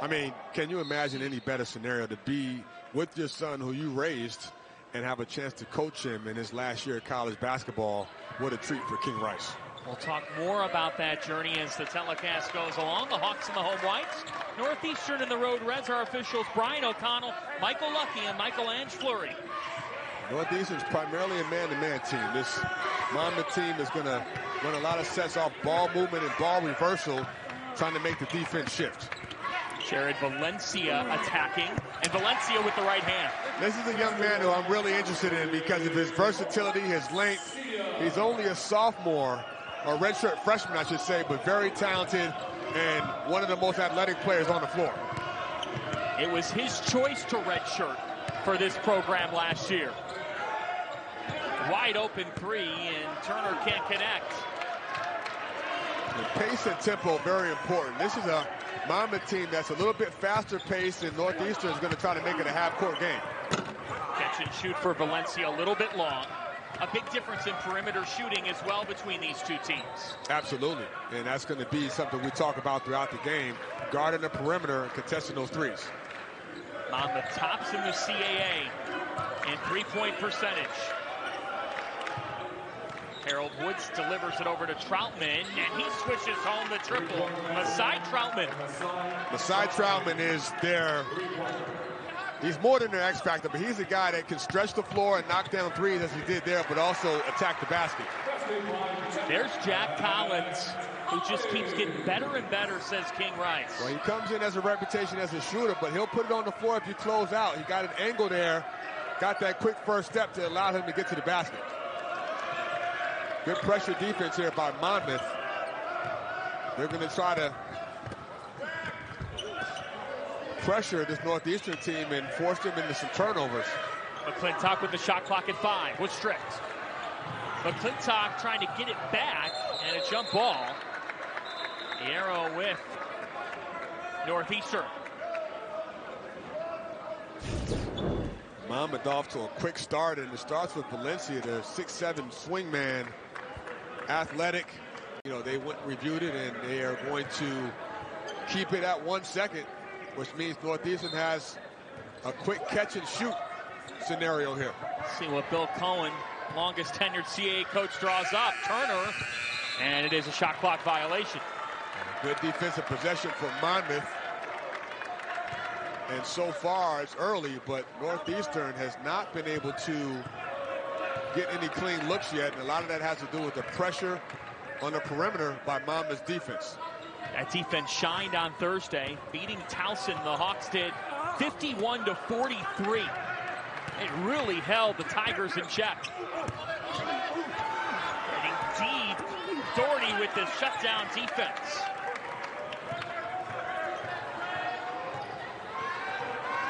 I mean, can you imagine any better scenario to be with your son who you raised and have a chance to coach him in his last year of college basketball? What a treat for King Rice. We'll talk more about that journey as the telecast goes along. The Hawks and the home whites. Northeastern and the Road Reds, our officials Brian O'Connell, Michael Lucky, and Michael Ange Fleury. Northeastern's primarily a man-to-man team. This Monmouth team is going to run a lot of sets off ball movement and ball reversal, trying to make the defense shift. Jared Valencia attacking, and Valencia with the right hand. This is a young man who I'm really interested in because of his versatility, his length. He's only a sophomore, or redshirt freshman, I should say, but very talented and one of the most athletic players on the floor. It was his choice to redshirt for this program last year. Wide open three, and Turner can't connect. The pace and tempo, very important. This is a Monmouth team that's a little bit faster paced, and Northeastern is going to try to make it a half-court game. Catch and shoot for Valencia, a little bit long. A big difference in perimeter shooting as well between these two teams. Absolutely, and that's going to be something we talk about throughout the game, guarding the perimeter and contesting those threes. Monmouth tops in the CAA in three-point percentage. Harold Woods delivers it over to Troutman, and he swishes home the triple. Masai Troutman. Masai Troutman is he's more than their X factor, but he's a guy that can stretch the floor and knock down threes as he did there, but also attack the basket. There's Jack Collins, who just keeps getting better and better, says King Rice. Well, he comes in as a reputation as a shooter, but he'll put it on the floor if you close out. He got an angle there, got that quick first step to allow him to get to the basket. Good pressure defense here by Monmouth. They're going to try to pressure this Northeastern team and force them into some turnovers. McClintock with the shot clock at 5 was strict. McClintock trying to get it back, and a jump ball. The arrow with Northeastern. Monmouth off to a quick start, and it starts with Valencia, the 6'7" swingman, athletic. You know, they went and reviewed it, and they are going to keep it at 1 second, which means Northeastern has a quick catch and shoot scenario here. See what Bill Cohen, longest tenured CAA coach, draws up. Turner, and it is a shot clock violation. Good defensive possession for Monmouth. And so far, it's early, but Northeastern has not been able to get any clean looks yet, and a lot of that has to do with the pressure on the perimeter by Monmouth's defense. That defense shined on Thursday, beating Towson. The Hawks did 51-43. It really held the Tigers in check. And indeed, Doherty with the shutdown defense.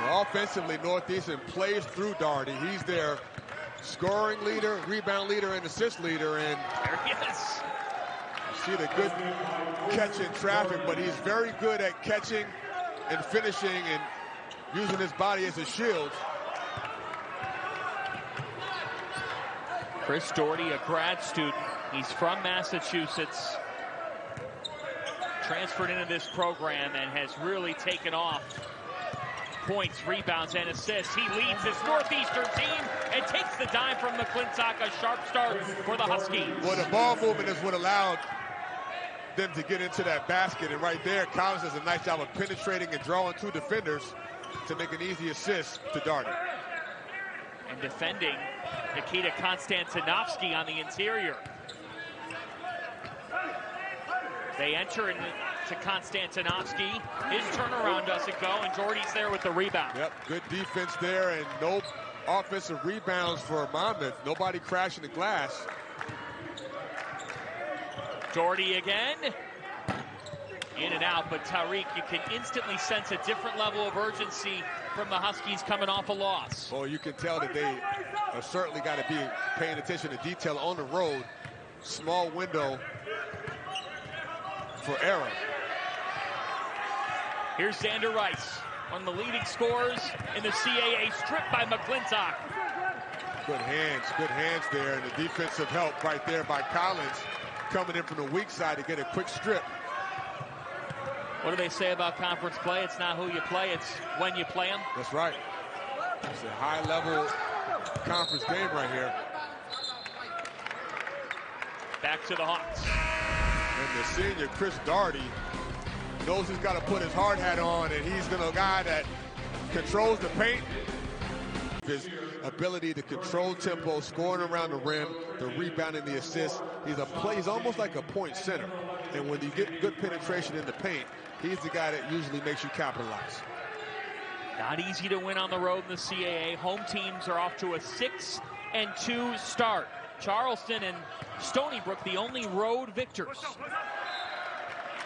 Well, offensively, Northeastern plays through Doherty. He's their scoring leader, rebound leader, and assist leader. And there he is. You see the good catch in traffic, but he's very good at catching and finishing and using his body as a shield. Chris Doherty, a grad student. He's from Massachusetts. Transferred into this program and has really taken off. Points, rebounds, and assists. He leads his Northeastern team and takes the dime from McClintock. A sharp start for the Huskies. Well, the ball movement is what allowed them to get into that basket. And right there, Collins does a nice job of penetrating and drawing two defenders to make an easy assist to Doherty. And defending, Nikita Konstantinovsky on the interior. They enter into Konstantinovsky. His turnaround doesn't go, and Doherty's there with the rebound. Yep, good defense there, and no offensive rebounds for Monmouth. Nobody crashing the glass. Doherty again. In and out, but Tariq, you can instantly sense a different level of urgency from the Huskies coming off a loss. Well, you can tell that they have certainly got to be paying attention to detail on the road. Small window for error. Here's Xander Rice, one of the leading scorers in the CAA, stripped by McClintock. Good hands there, and the defensive help right there by Collins, coming in from the weak side to get a quick strip. What do they say about conference play? It's not who you play, it's when you play them. That's right. It's a high-level conference game right here. Back to the Hawks. And the senior, Chris Daugherty, knows he's got to put his hard hat on, and he's a guy that controls the paint. His ability to control tempo, scoring around the rim, the rebounding, the assist. He's almost like a point center. And when you get good penetration in the paint, he's the guy that usually makes you capitalize. Not easy to win on the road in the CAA. Home teams are off to a 6-2 start. Charleston and Stony Brook, the only road victors.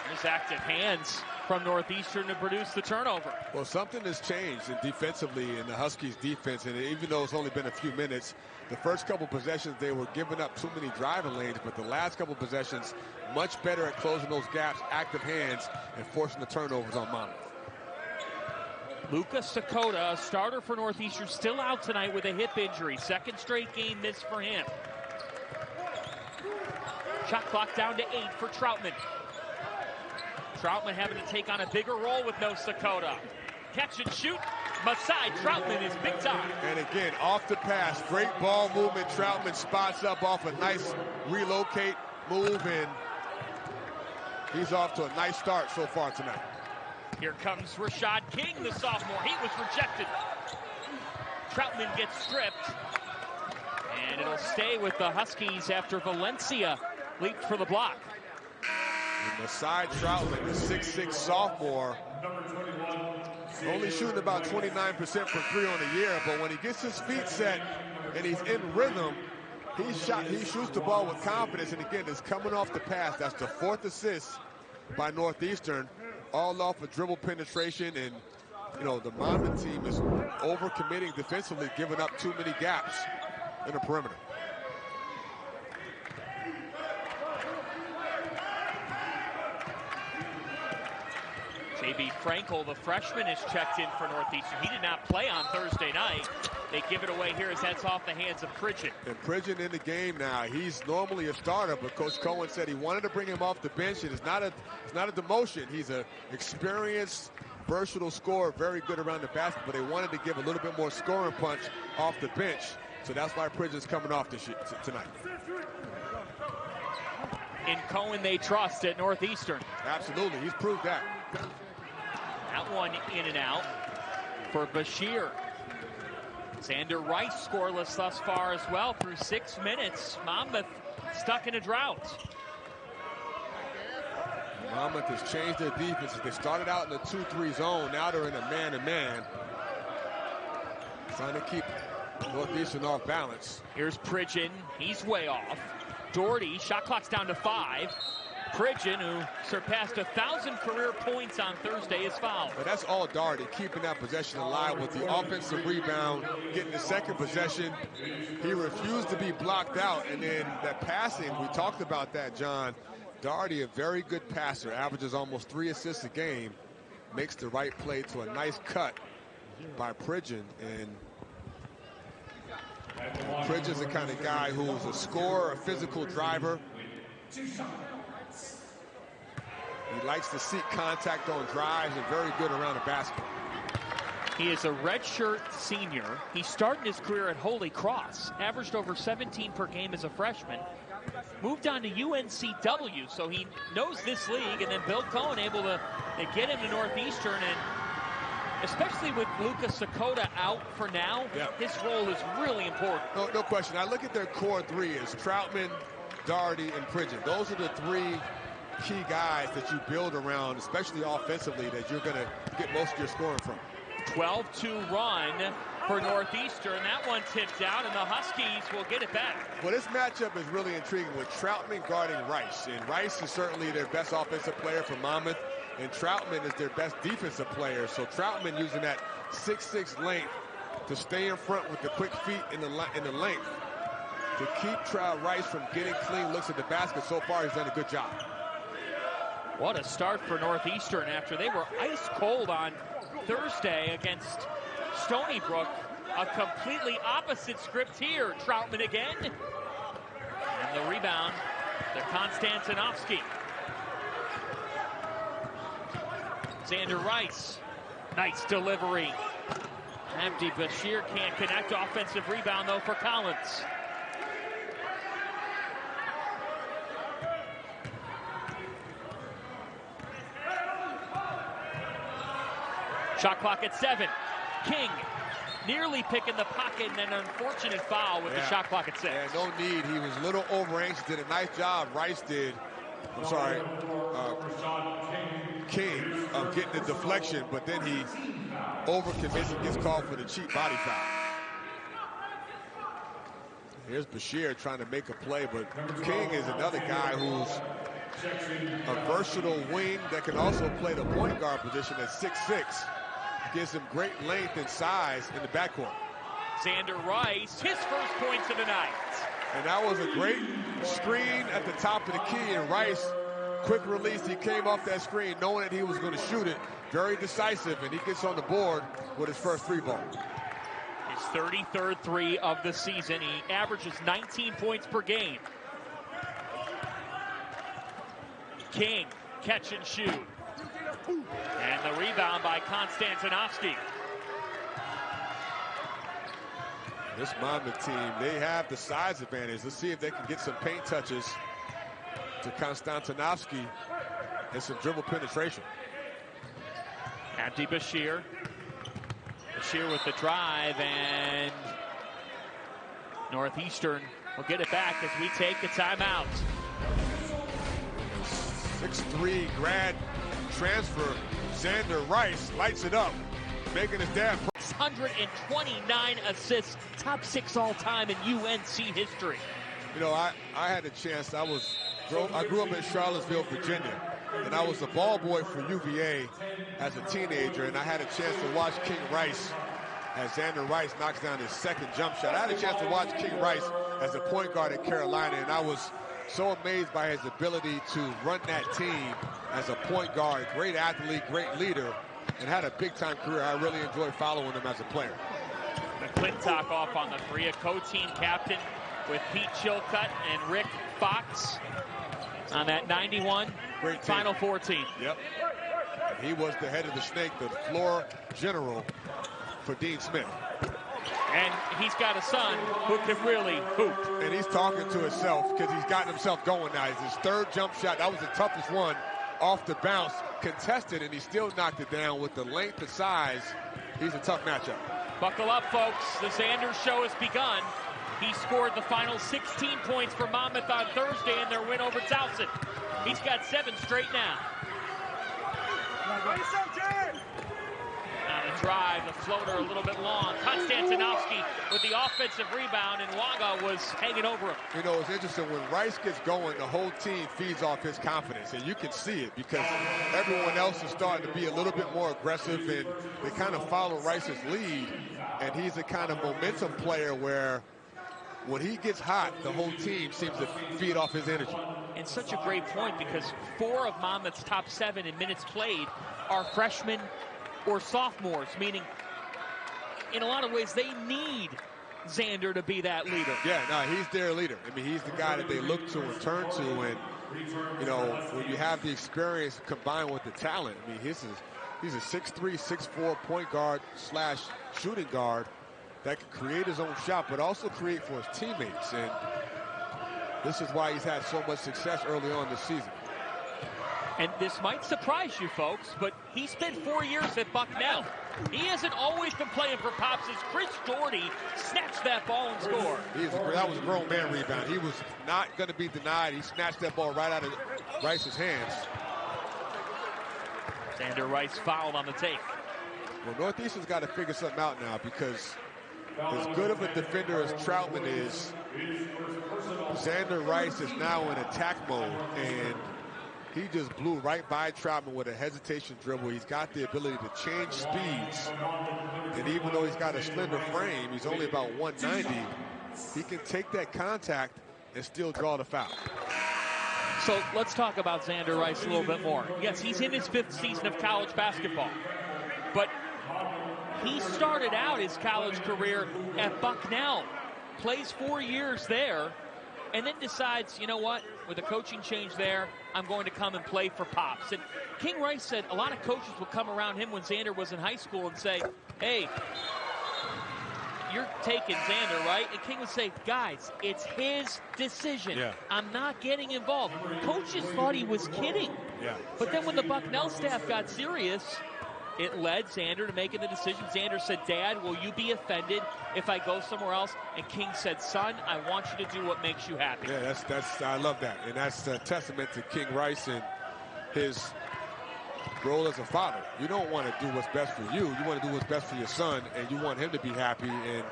There's active hands from Northeastern to produce the turnover. Well, something has changed defensively in the Huskies' defense, and even though it's only been a few minutes, the first couple possessions they were giving up too many driving lanes, but the last couple possessions much better at closing those gaps, active hands, and forcing the turnovers on Monmouth. Luka Sakota, a starter for Northeastern, still out tonight with a hip injury. Second straight game missed for him. Shot clock down to 8 for Troutman. Troutman having to take on a bigger role with no Sakota. Catch and shoot. Masai Troutman is big time. And again, off the pass, great ball movement. Troutman spots up off a nice relocate move, and he's off to a nice start so far tonight. Here comes Rashad King, the sophomore. He was rejected. Troutman gets stripped. And it'll stay with the Huskies after Valencia leaped for the block. And Masai Troutman, the 6'6" sophomore, only shooting about 29% from three on the year, but when he gets his feet set and he's in rhythm, he shoots the ball with confidence, and again, it's coming off the pass. That's the 4th assist by Northeastern, all off of dribble penetration, and the Monmouth team is overcommitting defensively, giving up too many gaps in the perimeter. J.B. Frankel, the freshman, is checked in for Northeastern. He did not play on Thursday night. They give it away here as that's off the hands of Pridgeon. And Pridgeon in the game now. He's normally a starter, but Coach Cohen said he wanted to bring him off the bench. And it's not a demotion. He's an experienced, versatile scorer, very good around the basket, but they wanted to give a little bit more scoring punch off the bench. So that's why Pridgeon's coming off tonight. In Cohen they trust at Northeastern. Absolutely, he's proved that. That one in and out for Bashir. Xander Rice scoreless thus far as well through 6 minutes. Monmouth stuck in a drought. Monmouth has changed their defense. They started out in the 2-3 zone. Now they're in a man-to-man. Trying to keep Northeastern off balance. Here's Pridgeon. He's way off. Doherty, shot clock's down to 5. Pridgeon, who surpassed 1,000 career points on Thursday, is fouled. But that's all Doherty, keeping that possession alive with the offensive rebound, getting the second possession. He refused to be blocked out, and then that passing, we talked about that, John. Doherty, a very good passer, averages almost 3 assists a game, makes the right play to a nice cut by Pridgeon, and Pridgeon's the kind of guy who's a scorer, a physical driver. He likes to seek contact on drives and very good around the basket. He is a redshirt senior. He started his career at Holy Cross, averaged over 17 per game as a freshman. Moved on to UNCW, so he knows this league, and then Bill Cohen able to get him to Northeastern, and especially with Luka Sakota out for now, his role is really important. No question. I look at their core three as Troutman, Doherty, and Pridgeon. Those are the 3 key guys that you build around, especially offensively, that you're going to get most of your scoring from. 12-2 run for Northeastern. That one tipped out, and the Huskies will get it back. Well, this matchup is really intriguing with Troutman guarding Rice. And Rice is certainly their best offensive player for Monmouth, and Troutman is their best defensive player. So Troutman using that 6'6" length to stay in front with the quick feet in the length to keep Rice from getting clean looks at the basket. So far, he's done a good job. What a start for Northeastern after they were ice cold on Thursday against Stony Brook. A completely opposite script here. Troutman again. And the rebound to Konstantinovsky. Xander Rice. Nice delivery. Abdi Bashir can't connect. Offensive rebound, though, for Collins. Shot clock at 7. King nearly picking the pocket, and an unfortunate foul with the shot clock at 6. Yeah, no need. He was a little over anxious. Did a nice job. Rice did. I'm sorry. King of getting the deflection, but then he overcommits and gets called for the cheap body foul. Here's Bashir trying to make a play, but King is another guy who's a versatile wing that can also play the point guard position at 6'6". Gives him great length and size in the backcourt. Xander Rice, his first points of the night. And that was a great screen at the top of the key, and Rice, quick release, he came off that screen knowing that he was going to shoot it. Very decisive, and he gets on the board with his first 3-ball. His 33rd 3 of the season. He averages 19 points per game. King, catch and shoot. And the rebound by Konstantinovsky. This Monmouth team, they have the size advantage. Let's see if they can get some paint touches to Konstantinovsky and some dribble penetration. Abdi Bashir. Bashir with the drive, and Northeastern will get it back as we take the timeout. 6'3" grad transfer, Xander Rice lights it up, making his dad. 129 assists, top 6 all-time in UNC history. You know, I had a chance. I grew up in Charlottesville, Virginia, and I was a ball boy for UVA as a teenager, and I had a chance to watch King Rice as Xander Rice knocks down his second jump shot. I had a chance to watch King Rice as a point guard at Carolina, and I was so amazed by his ability to run that team as a point guard. Great athlete, great leader, and had a big-time career. I really enjoyed following him as a player. McClintock off on the 3, a co-team captain with Pete Chilcutt and Rick Fox on that 91 Great Final Four team. Yep. And he was the head of the snake, the floor general for Dean Smith. And he's got a son who can really hoop. And he's talking to himself because he's gotten himself going now. It's his 3rd jump shot. That was the toughest one off the bounce. Contested, and he still knocked it down with the length and size. He's a tough matchup. Buckle up, folks. The Xander show has begun. He scored the final 16 points for Monmouth on Thursday in their win over Towson. He's got 7 straight now. Now the drive, the floater a little bit long. Konstantinovsky with the offensive rebound, and Waga was hanging over him. You know, it's interesting. When Rice gets going, the whole team feeds off his confidence, and you can see it because everyone else is starting to be a little bit more aggressive, and they kind of follow Rice's lead, and he's a kind of momentum player where when he gets hot, the whole team seems to feed off his energy. And such a great point because 4 of Monmouth's top 7 in minutes played are freshmen or sophomores, meaning in a lot of ways they need Xander to be that leader. Yeah, no, he's their leader. I mean, he's the guy that they look to and turn to, and you know, when you have the experience combined with the talent, I mean, he's a 6'3", 6'4" point guard / shooting guard that can create his own shot, but also create for his teammates. And this is why he's had so much success early on this season. And this might surprise you folks, but he spent 4 years at Bucknell. He hasn't always been playing for Pops as Chris Doherty snatched that ball and scored. That was a grown man rebound. He was not going to be denied. He snatched that ball right out of Rice's hands. Xander Rice fouled on the take. Well, Northeastern's got to figure something out now because as good of a defender as Troutman is, Xander Rice is now in attack mode, and he just blew right by Troutman with a hesitation dribble. He's got the ability to change speeds, and even though he's got a slender frame, he's only about 190, he can take that contact and still draw the foul. So let's talk about Xander Rice a little bit more. Yes, he's in his 5th season of college basketball, but he started out his college career at Bucknell, plays 4 years there, and then decides, you know what, with a coaching change there, I'm going to come and play for Pops. And King Rice said a lot of coaches would come around him when Xander was in high school and say, hey, you're taking Xander, right? And King would say, guys, it's his decision. Yeah. I'm not getting involved. Coaches thought he was kidding. Yeah. But then when the Bucknell staff got serious, it led Xander to making the decision. Xander said, Dad, will you be offended if I go somewhere else? And King said, son, I want you to do what makes you happy. Yeah, that's I love that. And that's a testament to King Rice and his role as a father. You don't want to do what's best for you. You want to do what's best for your son, and you want him to be happy. And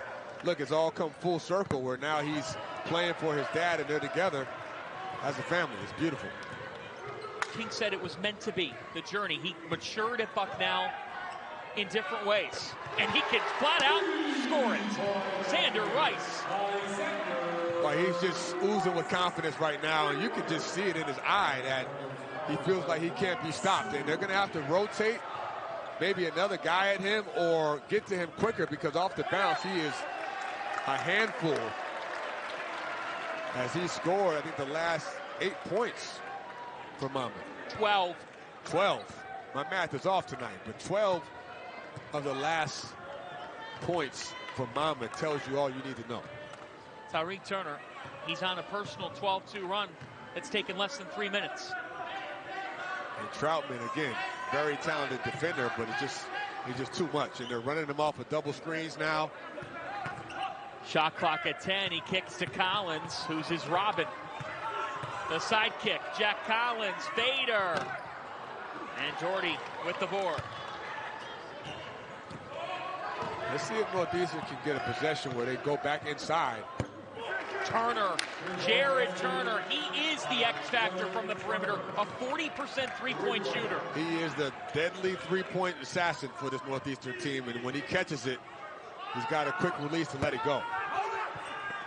look, it's all come full circle where now he's playing for his dad, and they're together as a family. It's beautiful. King said it was meant to be, the journey. He matured at Bucknell in different ways. And he can flat out score it. Xander Rice. Well, he's just oozing with confidence right now, and you can just see it in his eye that he feels like he can't be stopped. And they're going to have to rotate maybe another guy at him or get to him quicker, because off the bounce, he is a handful. As he scored, I think, the last 8 points for Monmouth. 12. My math is off tonight, but 12 of the last points for Monmouth tells you all you need to know. Tariq Turner, he's on a personal 12-2 run that's taken less than 3 minutes. And Troutman, again, very talented defender, but he's just too much. And they're running him off of double screens now. Shot clock at 10. He kicks to Collins, who's his Robin. The side kick, Jack Collins, Bader. And Doherty with the board. Let's see if Northeastern can get a possession where they go back inside. Turner, Jared Turner, he is the X factor from the perimeter, a 40% three-point shooter. He is the deadly three-point assassin for this Northeastern team, and when he catches it, he's got a quick release to let it go.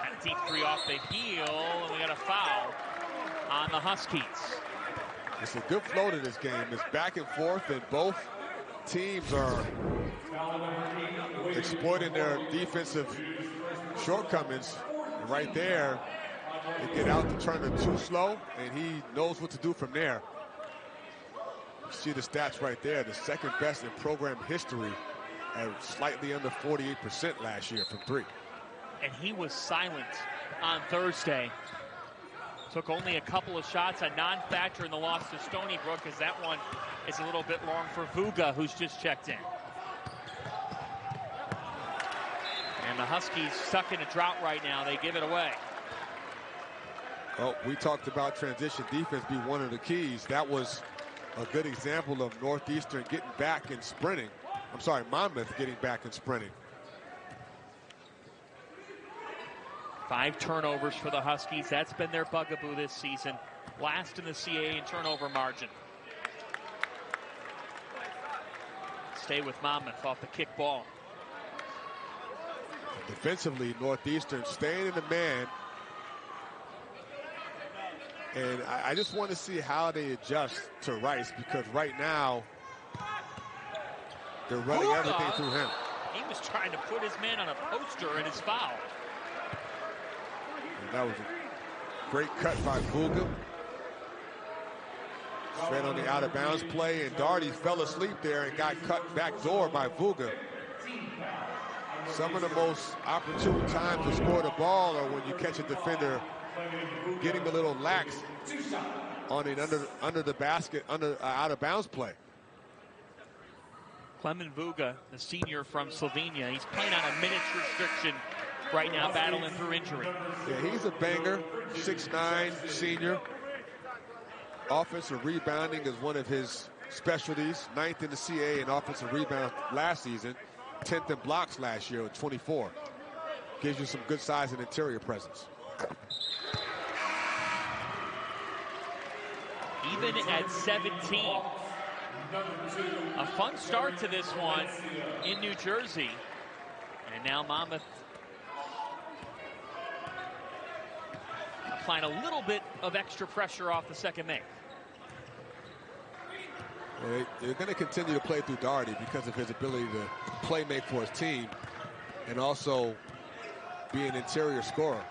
And a deep three off the heel, and we got a foul on the Huskies. It's a good flow to this game. It's back and forth, and both teams are exploiting their defensive shortcomings. Right there, they get out to turn it too slow, and he knows what to do from there. You see the stats right there, the second best in program history at slightly under 48% last year from three. And he was silent on Thursday. Took only a couple of shots, a non-factor in the loss to Stony Brook, as that one is a little bit long for Vuga, who's just checked in. And the Huskies stuck in a drought right now. They give it away. Well, we talked about transition defense be one of the keys. That was a good example of Northeastern getting back and sprinting. I'm sorry, Monmouth getting back and sprinting. 5 turnovers for the Huskies. That's been their bugaboo this season. Last in the CAA in turnover margin. Stay with Monmouth off the kick ball. Defensively, Northeastern staying in the man. And I just want to see how they adjust to Rice, because right now they're running everything through him. He was trying to put his man on a poster in his foul. And that was a great cut by Vuga. Straight on the out of bounds play, and Doherty fell asleep there and got cut backdoor by Vuga. Some of the most opportune times to score the ball are when you catch a defender getting a little lax on it under the basket, out of bounds play. Clement Vuga, the senior from Slovenia, he's playing on a minutes restriction right now, battling through injury. Yeah, he's a banger, 6'9", senior. Offensive rebounding is one of his specialties. 9th in the CAA in offensive rebound last season. 10th in blocks last year with 24. Gives you some good size and interior presence. Even at 17. A fun start to this one in New Jersey. And now Monmouth applying a little bit of extra pressure off the second make. Well, they're going to continue to play through Doherty because of his ability to play make for his team and also be an interior scorer.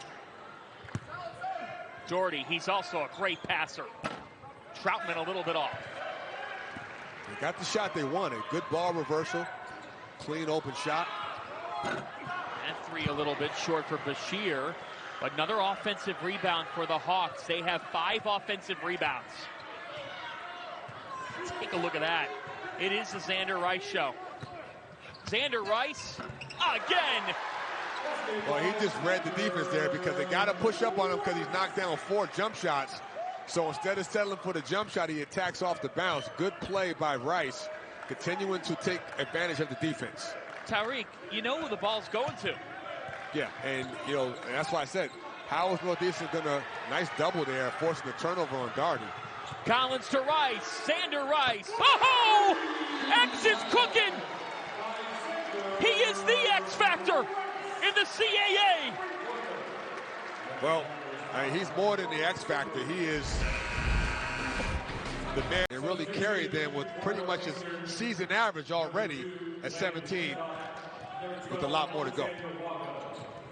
Doherty, he's also a great passer. Troutman a little bit off. They got the shot they wanted. Good ball reversal. Clean open shot. That three a little bit short for Bashir. Another offensive rebound for the Hawks. They have 5 offensive rebounds. Take a look at that. It is the Xander Rice show. Xander Rice, again. Well, he just read the defense there because they got to push up on him because he's knocked down 4 jump shots. So instead of settling for the jump shot, he attacks off the bounce. Good play by Rice, continuing to take advantage of the defense. Tariq, you know who the ball's going to. Yeah, and, and that's why I said, how is Northeastern going to, nice double there, forcing the turnover on Doherty. Collins to Rice, Xander Rice. Oh! X is cooking! He is the X factor in the CAA. Well, he's more than the X factor. He is the man that really carried them with pretty much his season average already at 17 with a lot more to go.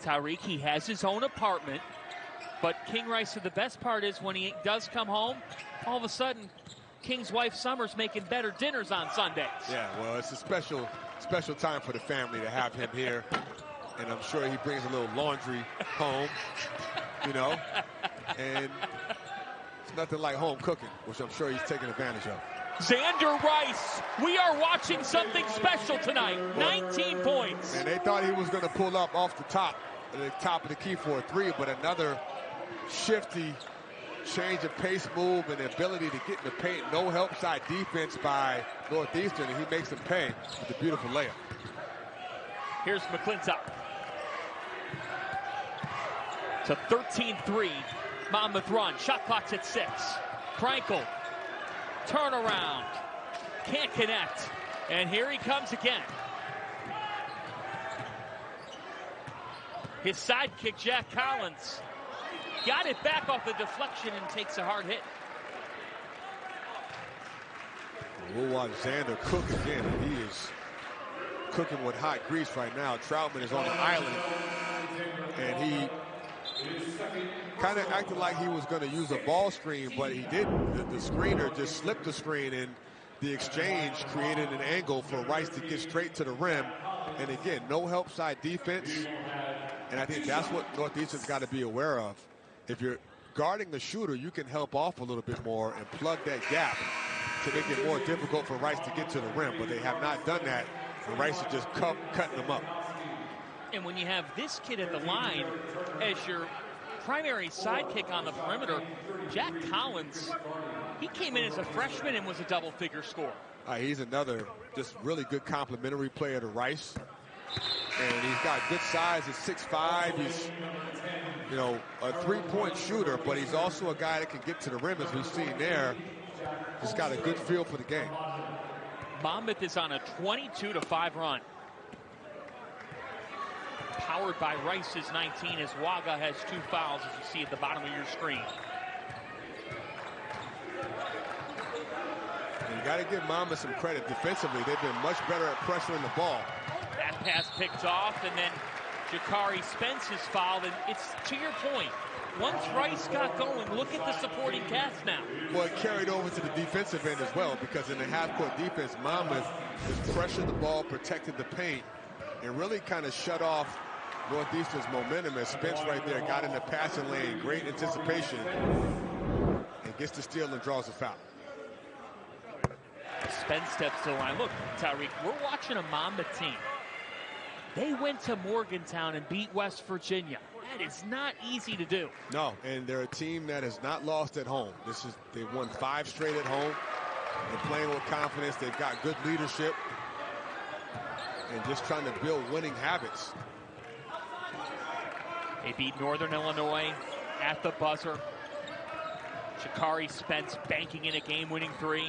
Tariq, he has his own apartment, but King Rice said the best part is when he does come home, all of a sudden, King's wife Summer's making better dinners on Sundays. Yeah, well, it's a special time for the family to have him here. And I'm sure he brings a little laundry home, and it's nothing like home cooking, which I'm sure he's taking advantage of. Xander Rice, we are watching something special tonight. 19 points. And they thought he was going to pull up off the top of the key for a 3, but another shifty change of pace move and the ability to get in the paint. No help side defense by Northeastern, and he makes them pay with a beautiful layup. Here's McClintock. It's a 13-3 Monmouth run. Shot clock's at 6. Krankel. Turnaround. Can't connect. And here he comes again. His sidekick, Jack Collins, got it back off the deflection and takes a hard hit. We'll watch Xander cook again. He is cooking with hot grease right now. Troutman is on the island, and he kind of acted like he was going to use a ball screen, but he didn't. The screener just slipped the screen, and the exchange created an angle for Rice to get straight to the rim. And again, no help side defense, and I think that's what Northeastern's got to be aware of. If you're guarding the shooter, you can help off a little bit more and plug that gap to make it more difficult for Rice to get to the rim, but they have not done that, and Rice is just cutting them up. And when you have this kid at the line as your primary sidekick on the perimeter, Jack Collins, he came in as a freshman and was a double-figure scorer. He's another just really good complementary player to Rice. And he's got good size at 6'5". He's, a three-point shooter, but he's also a guy that can get to the rim, as we've seen there. He's got a good feel for the game. Monmouth is on a 22-5 run. Powered by Rice's 19 as Waga has 2 fouls, as you see at the bottom of your screen. You got to give Monmouth some credit defensively. They've been much better at pressuring the ball. That pass picked off, and then Jakari Spence is fouled, and it's to your point. Once Rice got going, look at the supporting cast now. Well, it carried over to the defensive end as well, because in the half-court defense, Monmouth just pressured the ball, protected the paint, and really kind of shut off Northeastern's momentum as Spence right there got in the passing lane. Great anticipation, and gets the steal and draws a foul. Spence steps to the line. Look, Tariq, we're watching a Monmouth team. They went to Morgantown and beat West Virginia. That is not easy to do. No, and they're a team that has not lost at home. They've won 5 straight at home. They're playing with confidence. They've got good leadership and just trying to build winning habits. They beat Northern Illinois at the buzzer. Jakari Spence banking in a game-winning 3.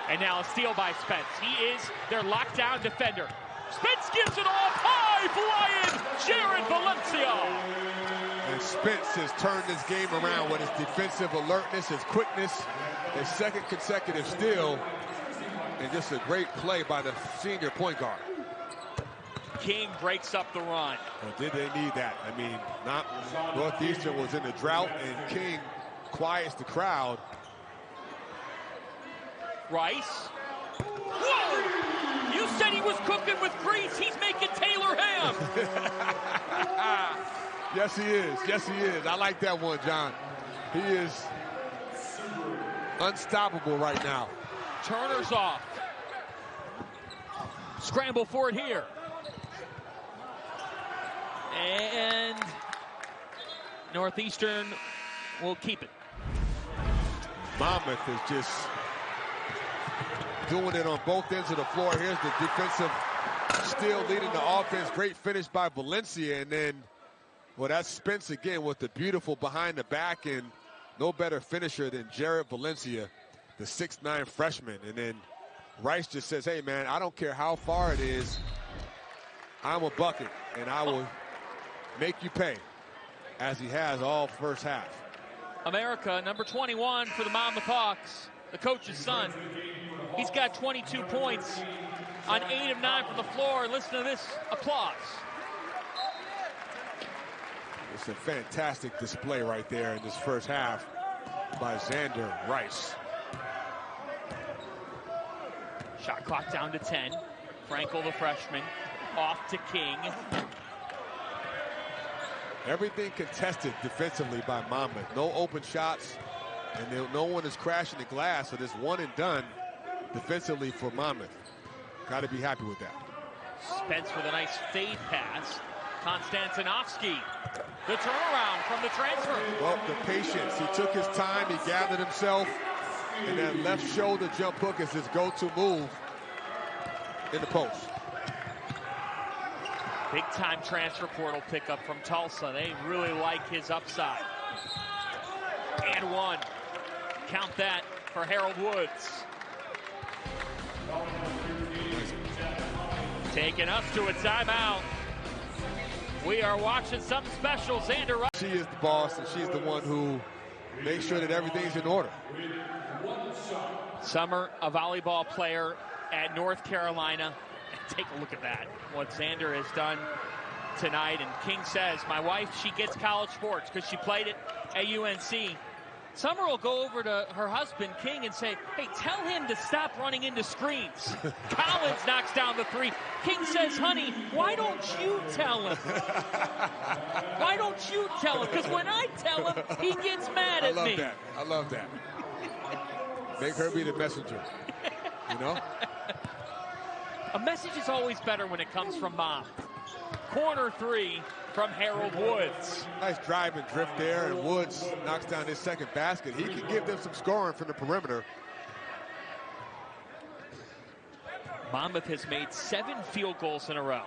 And now a steal by Spence. He is their lockdown defender. Spence gives it off. High flying Jared Valencia. And Spence has turned this game around with his defensive alertness, his quickness, his second consecutive steal, and just a great play by the senior point guard. King breaks up the run. Well, did they need that? I mean, Northeastern was in a drought, and King quiets the crowd. Rice. Whoa! You said he was cooking with grease. He's making Taylor ham. Yes, he is. Yes, he is. I like that one, John. He is unstoppable right now. Turner's off. Scramble for it here. And Northeastern will keep it. Monmouth is just doing it on both ends of the floor. Here's the defensive steal leading the offense. Great finish by Valencia. And then, well, that's Spence again with the beautiful behind the back, and no better finisher than Jared Valencia, the 6'9" freshman. And then Rice just says, hey, man, I don't care how far it is. I'm a bucket, and I will make you pay, as he has all first half. America, number 21 for the Monmouth Hawks, the coach's son. He's got 22 points on 8 of 9 from the floor. Listen to this applause. It's a fantastic display right there in this first half by Xander Rice. Shot clock down to 10. Frankel, the freshman, off to King. Everything contested defensively by Monmouth. No open shots, and no one is crashing the glass, so this one and done defensively for Monmouth. Got to be happy with that. Spence with a nice fade pass. Konstantinovsky, the turnaround from the transfer. Well, the patience. He took his time. He gathered himself. And that left shoulder jump hook is his go-to move in the post. Big-time transfer portal pickup from Tulsa. They really like his upside. And one. Count that for Harold Woods. Taking us to a timeout. We are watching something special. Xander Rice. She is the boss, and she's the one who makes sure that everything's in order. Summer, a volleyball player at North Carolina. Take a look at that, what Xander has done tonight. And King says, my wife, she gets college sports because she played it at UNC. Summer will go over to her husband, King, and say, hey, tell him to stop running into screens. Collins knocks down the three. King says, honey, why don't you tell him? Why don't you tell him? Because when I tell him, he gets mad at me. I love that. Make her be the messenger, you know? A message is always better when it comes from mom. Corner three from Harold Woods. Nice drive and drift there, and Woods knocks down his second basket. He can give them some scoring from the perimeter. Monmouth has made 7 field goals in a row.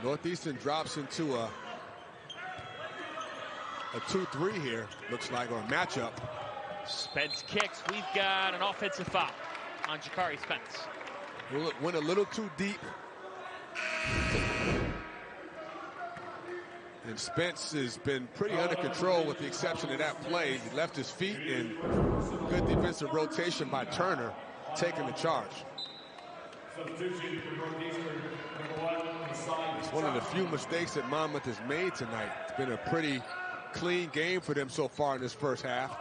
Northeastern drops into a 2-3 here, looks like, or a matchup. Spence kicks. We've got an offensive foul on Jakari Spence. Went a little too deep. And Spence has been pretty under control with the exception of that play. He left his feet, and good defensive rotation by Turner taking the charge. It's one of the few mistakes that Monmouth has made tonight. It's been a pretty clean game for them so far in this first half.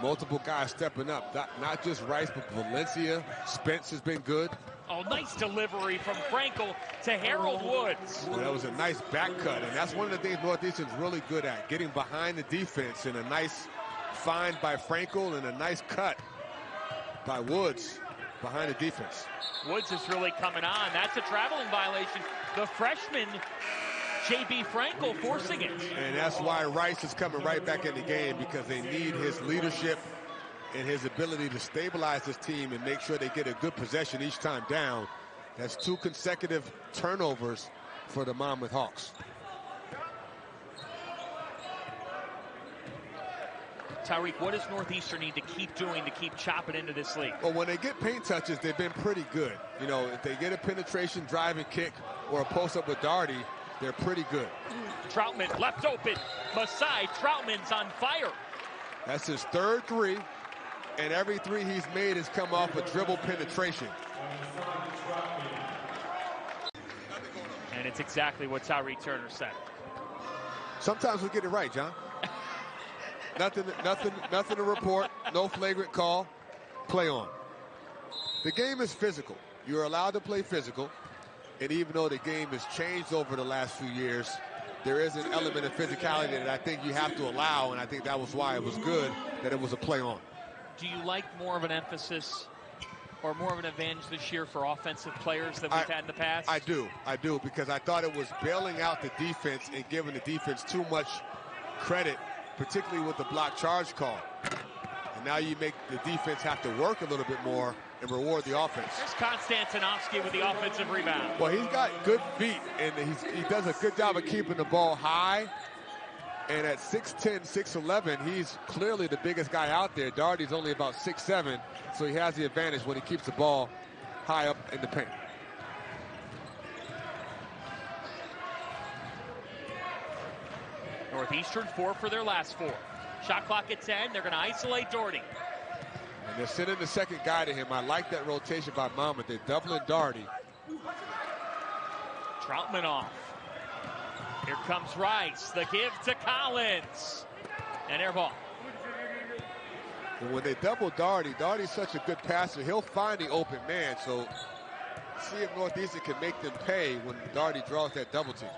Multiple guys stepping up, not just Rice, but Valencia. Spence has been good. Oh, nice delivery from Frankel to Harold Woods. Well, that was a nice back cut, and that's one of the things Northeastern's really good at, getting behind the defense, and a nice find by Frankel and a nice cut by Woods behind the defense. Woods is really coming on. That's a traveling violation. The freshman, J.B. Frankel, forcing it. And that's why Rice is coming right back in the game, because they need his leadership and his ability to stabilize this team and make sure they get a good possession each time down. That's 2 consecutive turnovers for the Monmouth Hawks. Tyreek, what does Northeastern need to keep doing to keep chopping into this league? Well, when they get paint touches, they've been pretty good. You know, if they get a penetration drive and kick or a post-up with Darty, they're pretty good. Troutman left open. Masai, Troutman's on fire. That's his 3rd 3, and every 3 he's made has come off a dribble penetration. And it's exactly what Tyree Turner said. Sometimes we get it right, John. Nothing to report. No flagrant call. Play on. The game is physical. You're allowed to play physical. And even though the game has changed over the last few years, there is an element of physicality that I think you have to allow, and I think that was why it was good that it was a play on. Do you like more of an emphasis or more of an advantage this year for offensive players than we've had in the past? I do, because I thought it was bailing out the defense and giving the defense too much credit, particularly with the block charge call. And now you make the defense have to work a little bit more and reward the offense. There's Konstantinovsky with the offensive rebound. Well, he's got good feet, and he does a good job of keeping the ball high. And at 6'10", 6'11", he's clearly the biggest guy out there. Daugherty's only about 6'7", so he has the advantage when he keeps the ball high up in the paint. Northeastern 4 for their last 4. Shot clock at 10. They're going to isolate Daugherty. And they're sending the second guy to him. I like that rotation by Monmouth. They're doubling Daugherty. Troutman off. Here comes Rice. The give to Collins. And air ball. And when they double Daugherty, Daugherty's such a good passer. He'll find the open man. So see if Northeastern can make them pay when Daugherty draws that double team.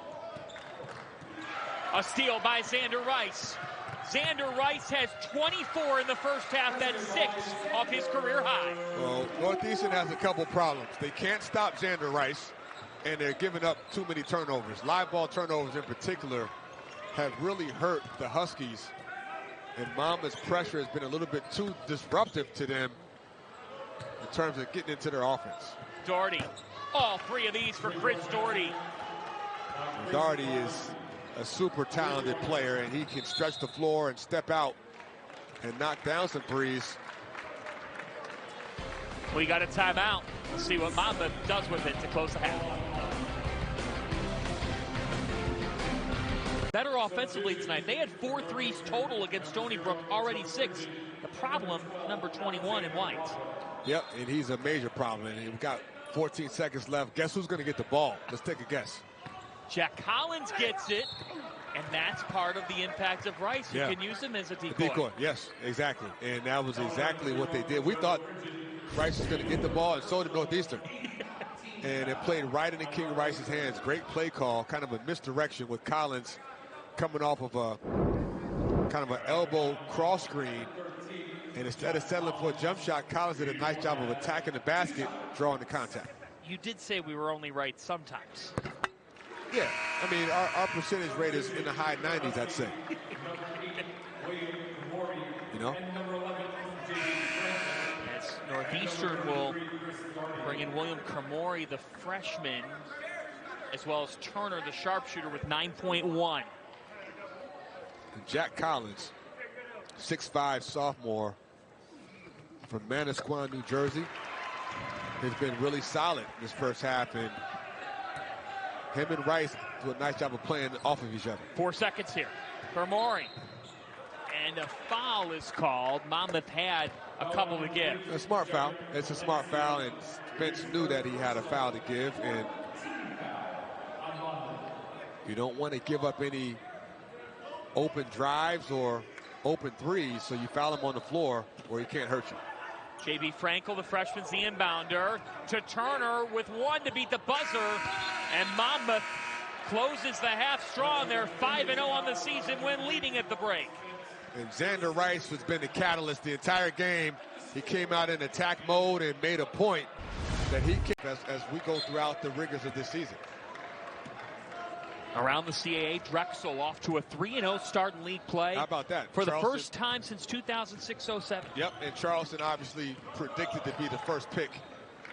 A steal by Xander Rice. Xander Rice has 24 in the first half. That's 6 off his career high. Well, Northeastern has a couple problems. They can't stop Xander Rice, and they're giving up too many turnovers. Live ball turnovers in particular have really hurt the Huskies. And Monmouth's pressure has been a little bit too disruptive to them in terms of getting into their offense. Daugherty. All 3 of these for Chris Daugherty. Daugherty is a super talented player, and he can stretch the floor and step out and knock down some threes. We got a timeout. Let's see what Monmouth does with it to close the half. Better offensively tonight. They had 4 threes total against Stony Brook, already 6. The problem, number 21 in White. Yep, and he's a major problem. And we've got 14 seconds left. Guess who's going to get the ball? Let's take a guess. Jack Collins gets it, and that's part of the impact of Rice. You can use him as a decoy. Yes, exactly. And that was exactly what they did. We thought Rice was going to get the ball, and so did Northeastern. And it played right into King Rice's hands. Great play call, kind of a misdirection with Collins coming off of a kind of an elbow cross screen. And instead of settling for a jump shot, Collins did a nice job of attacking the basket, drawing the contact. You did say we were only right sometimes. Yeah, I mean, our percentage rate is in the high 90s, I'd say. You know? As Northeastern will bring in William Kamori, the freshman, as well as Turner, the sharpshooter, with 9.1. Jack Collins, 6'5" sophomore from Manasquan, New Jersey, has been really solid this first half, and him and Rice do a nice job of playing off of each other. 4 seconds here for Maury. And a foul is called. Monmouth had a couple to give. A smart foul. It's a smart foul, and Spence knew that he had a foul to give, and you don't want to give up any open drives or open threes, so you foul him on the floor where he can't hurt you. J.B. Frankel, the freshman's the inbounder, to Turner with 1 to beat the buzzer, and Monmouth closes the half strong. They're 5-0 on the season when leading at the break. And Xander Rice has been the catalyst the entire game. He came out in attack mode and made a point that he can as we go throughout the rigors of this season. Around the CAA, Drexel off to a 3-0 start in league play. How about that? For Charleston, the first time since 2006-07. Yep, and Charleston obviously predicted to be the first pick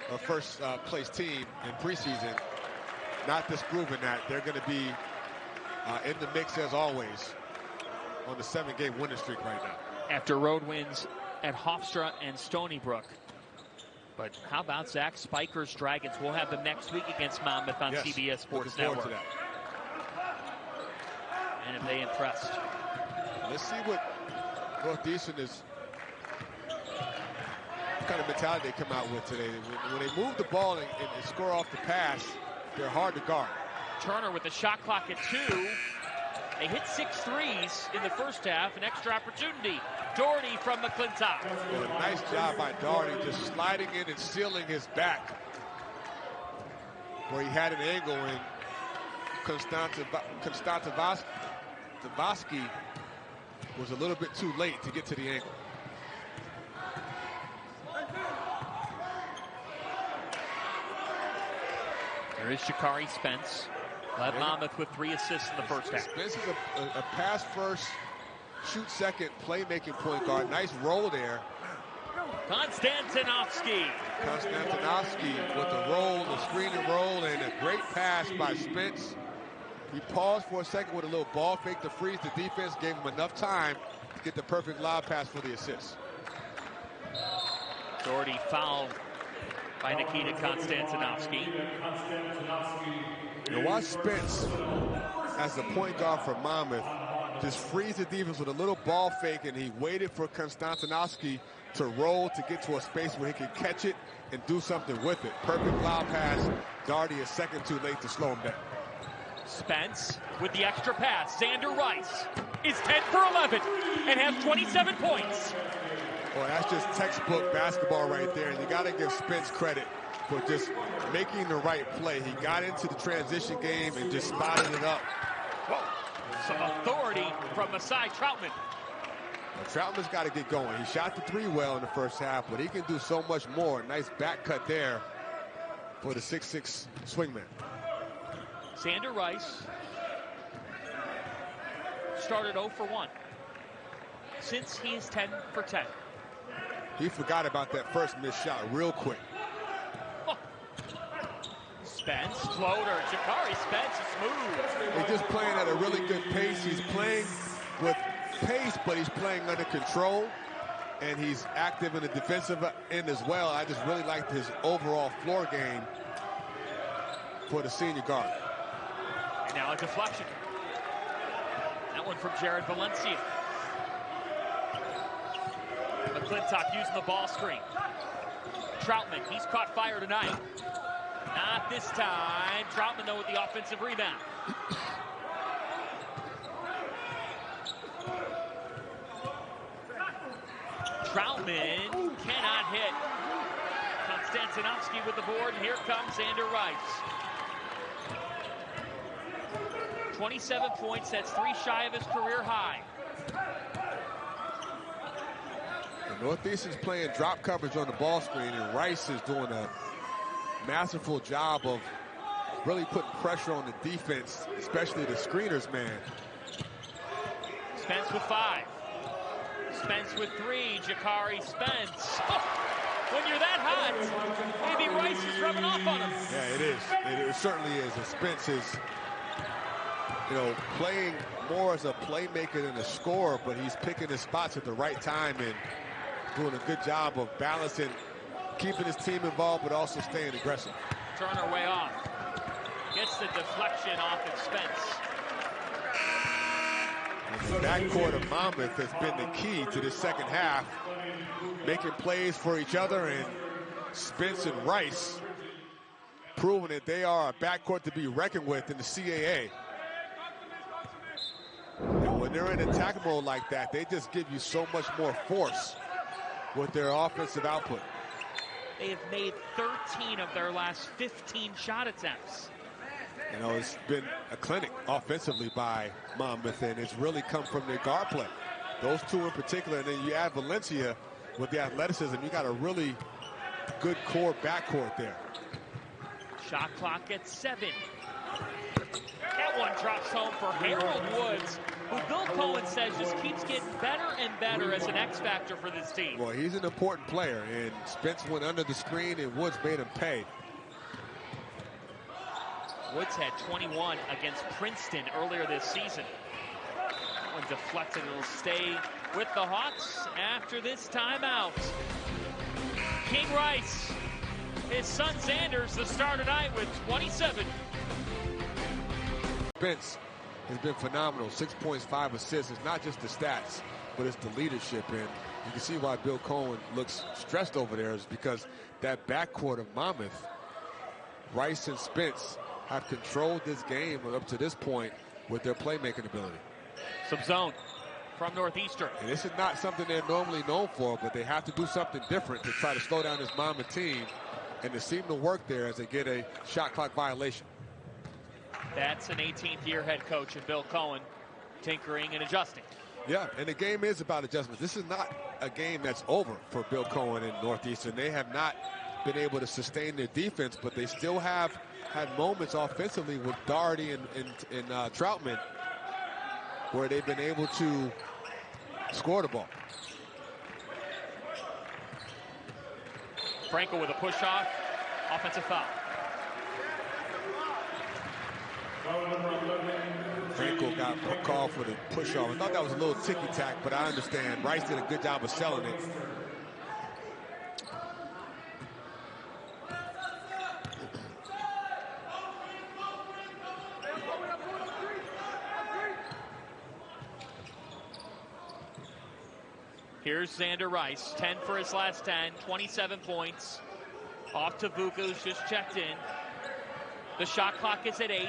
or first place team in preseason. Not disproving that. They're going to be in the mix as always on the 7-game winning streak right now. After road wins at Hofstra and Stony Brook. But how about Zach Spiker's Dragons? We'll have them next week against Monmouth on CBS Sports Network. To that. And if they impressed. Let's see what Northeastern is, what kind of mentality they come out with today. When they move the ball and score off the pass, they're hard to guard. Turner with the shot clock at 2. They hit 6 threes in the first half. An extra opportunity. Doherty from McClintock. And a nice job by Doherty just sliding in and sealing his back where he had an angle, and Konstantinovsky was a little bit too late to get to the angle. There is Sha'Carri Spence. Led Monmouth with 3 assists in the first half. Spence is a pass first, shoot second, playmaking point guard. Nice roll there. Konstantinovsky with the roll, the screen and roll, and a great pass by Spence. He paused for a second with a little ball fake to freeze the defense, gave him enough time to get the perfect lob pass for the assist. Doherty fouled by Nikita Konstantinovsky. Now watch Spence, as the point guard for Monmouth, just freeze the defense with a little ball fake, and he waited for Konstantinovsky to roll to get to a space where he could catch it and do something with it. Perfect lob pass. Doherty a second too late to slow him down. Spence with the extra pass. Xander Rice is 10 for 11 and has 27 points. Well, that's just textbook basketball right there, and you got to give Spence credit for just making the right play. He got into the transition game and just spotted it up. Whoa. Some authority from Masai Troutman. Well, Troutman's got to get going. He shot the 3 well in the first half, but he can do so much more. Nice back cut there for the 6'6" swingman. Xander Rice started 0 for 1 since he is 10 for 10. He forgot about that first missed shot real quick. Oh. Spence, floater. Sha'Carri Spence is smooth. He's just playing at a really good pace. He's playing with pace, but he's playing under control, and he's active in the defensive end as well. I just really liked his overall floor game for the senior guard. And now a deflection. That one from Jared Valencia. McClintock using the ball screen. Troutman, he's caught fire tonight. Not this time. Troutman, though, with the offensive rebound. Troutman cannot hit. Konstantinovsky with the board, and here comes Xander Rice. 27 points, that's 3 shy of his career high. The Northeastern's playing drop coverage on the ball screen, and Rice is doing a masterful job of really putting pressure on the defense, especially the screeners, man. Spence with 5. Spence with 3. Sha'Carri Spence. Oh, when you're that hot, maybe Rice is rubbing off on him. Yeah, it is. It certainly is. And Spence is, playing more as a playmaker than a scorer, but he's picking his spots at the right time and doing a good job of balancing, keeping his team involved, but also staying aggressive. Turner way off. Gets the deflection off of Spence. And the backcourt of Monmouth has been the key to this second half, making plays for each other, and Spence and Rice proving that they are a backcourt to be reckoned with in the CAA. And when they're in attack mode like that, they just give you so much more force with their offensive output. They have made 13 of their last 15 shot attempts. It's been a clinic offensively by Monmouth, and it's really come from their guard play. Those two in particular, and then you add Valencia with the athleticism. You got a really good core backcourt there. Shot clock at 7. That one drops home for Harold Woods, who Bill Cohen says just keeps getting better and better as an X factor for this team. Well, he's an important player, and Spence went under the screen, and Woods made him pay. Woods had 21 against Princeton earlier this season. That one deflected. It'll stay with the Hawks after this timeout. King Rice, his son Xander's the star tonight with 27. Spence has been phenomenal. 6 points, 5 assists. It's not just the stats, but it's the leadership. And you can see why Bill Cohen looks stressed over there, is because that backcourt of Monmouth, Rice and Spence, have controlled this game up to this point with their playmaking ability. Some zone from Northeastern. And this is not something they're normally known for, but they have to do something different to try to slow down this Monmouth team, and it seemed to work there as they get a shot clock violation. That's an 18th-year head coach and Bill Cohen tinkering and adjusting. Yeah, and the game is about adjustments. This is not a game that's over for Bill Cohen and Northeastern. They have not been able to sustain their defense, but they still have had moments offensively with Doherty and Troutman where they've been able to score the ball. Frankel with a push-off, offensive foul. Frankel got called for the push-off. I thought that was a little ticky-tack, but I understand. Rice did a good job of selling it. Here's Xander Rice, 10 for his last 10, 27 points. Off to Vuka, who's just checked in. The shot clock is at 8.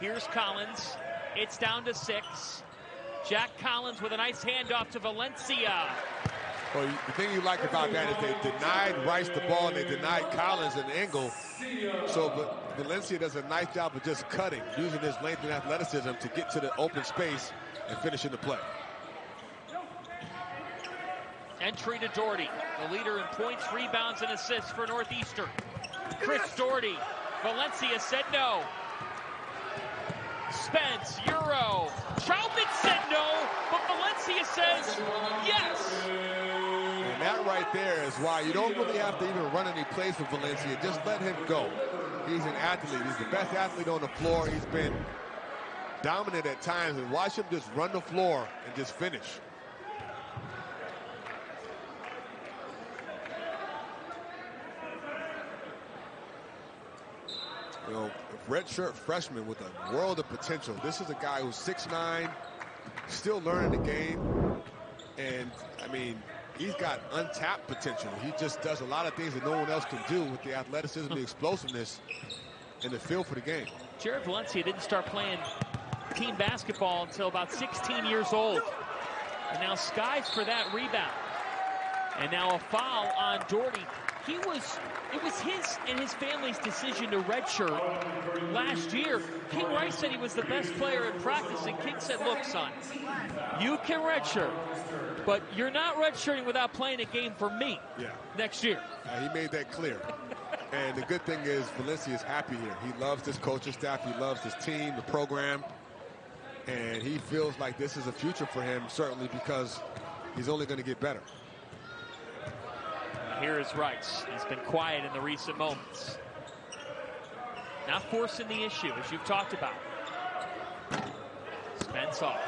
Here's Collins. It's down to 6. Jack Collins with a nice handoff to Valencia. Well, the thing you like about that is they denied Rice the ball and they denied Collins an angle. So Valencia does a nice job of just cutting, using his length and athleticism to get to the open space and finishing the play. Entry to Doherty, the leader in points, rebounds, and assists for Northeastern. Chris Doherty. Valencia said no. Spence, Euro. Troutman said no, but Valencia says yes. And that right there is why you don't really have to even run any plays for Valencia. Just let him go. He's an athlete. He's the best athlete on the floor. He's been dominant at times, and watch him just run the floor and just finish. You know, a redshirt freshman with a world of potential. This is a guy who's 6'9", still learning the game. And, I mean, he's got untapped potential. He just does a lot of things that no one else can do with the athleticism, the explosiveness, and the feel for the game. Jared Valencia didn't start playing team basketball until about 16 years old. And now skies for that rebound. And now a foul on Doherty. It was his and his family's decision to redshirt last year. King Rice said he was the best player in practice, and King said, look, son, you can redshirt, but you're not redshirting without playing a game for me next year. He made that clear. And the good thing is Valencia is happy here. He loves this coaching staff. He loves his team, the program. And he feels like this is a future for him, certainly because he's only going to get better. Here is Rice. He's been quiet in the recent moments. Not forcing the issue, as you've talked about. Spence off.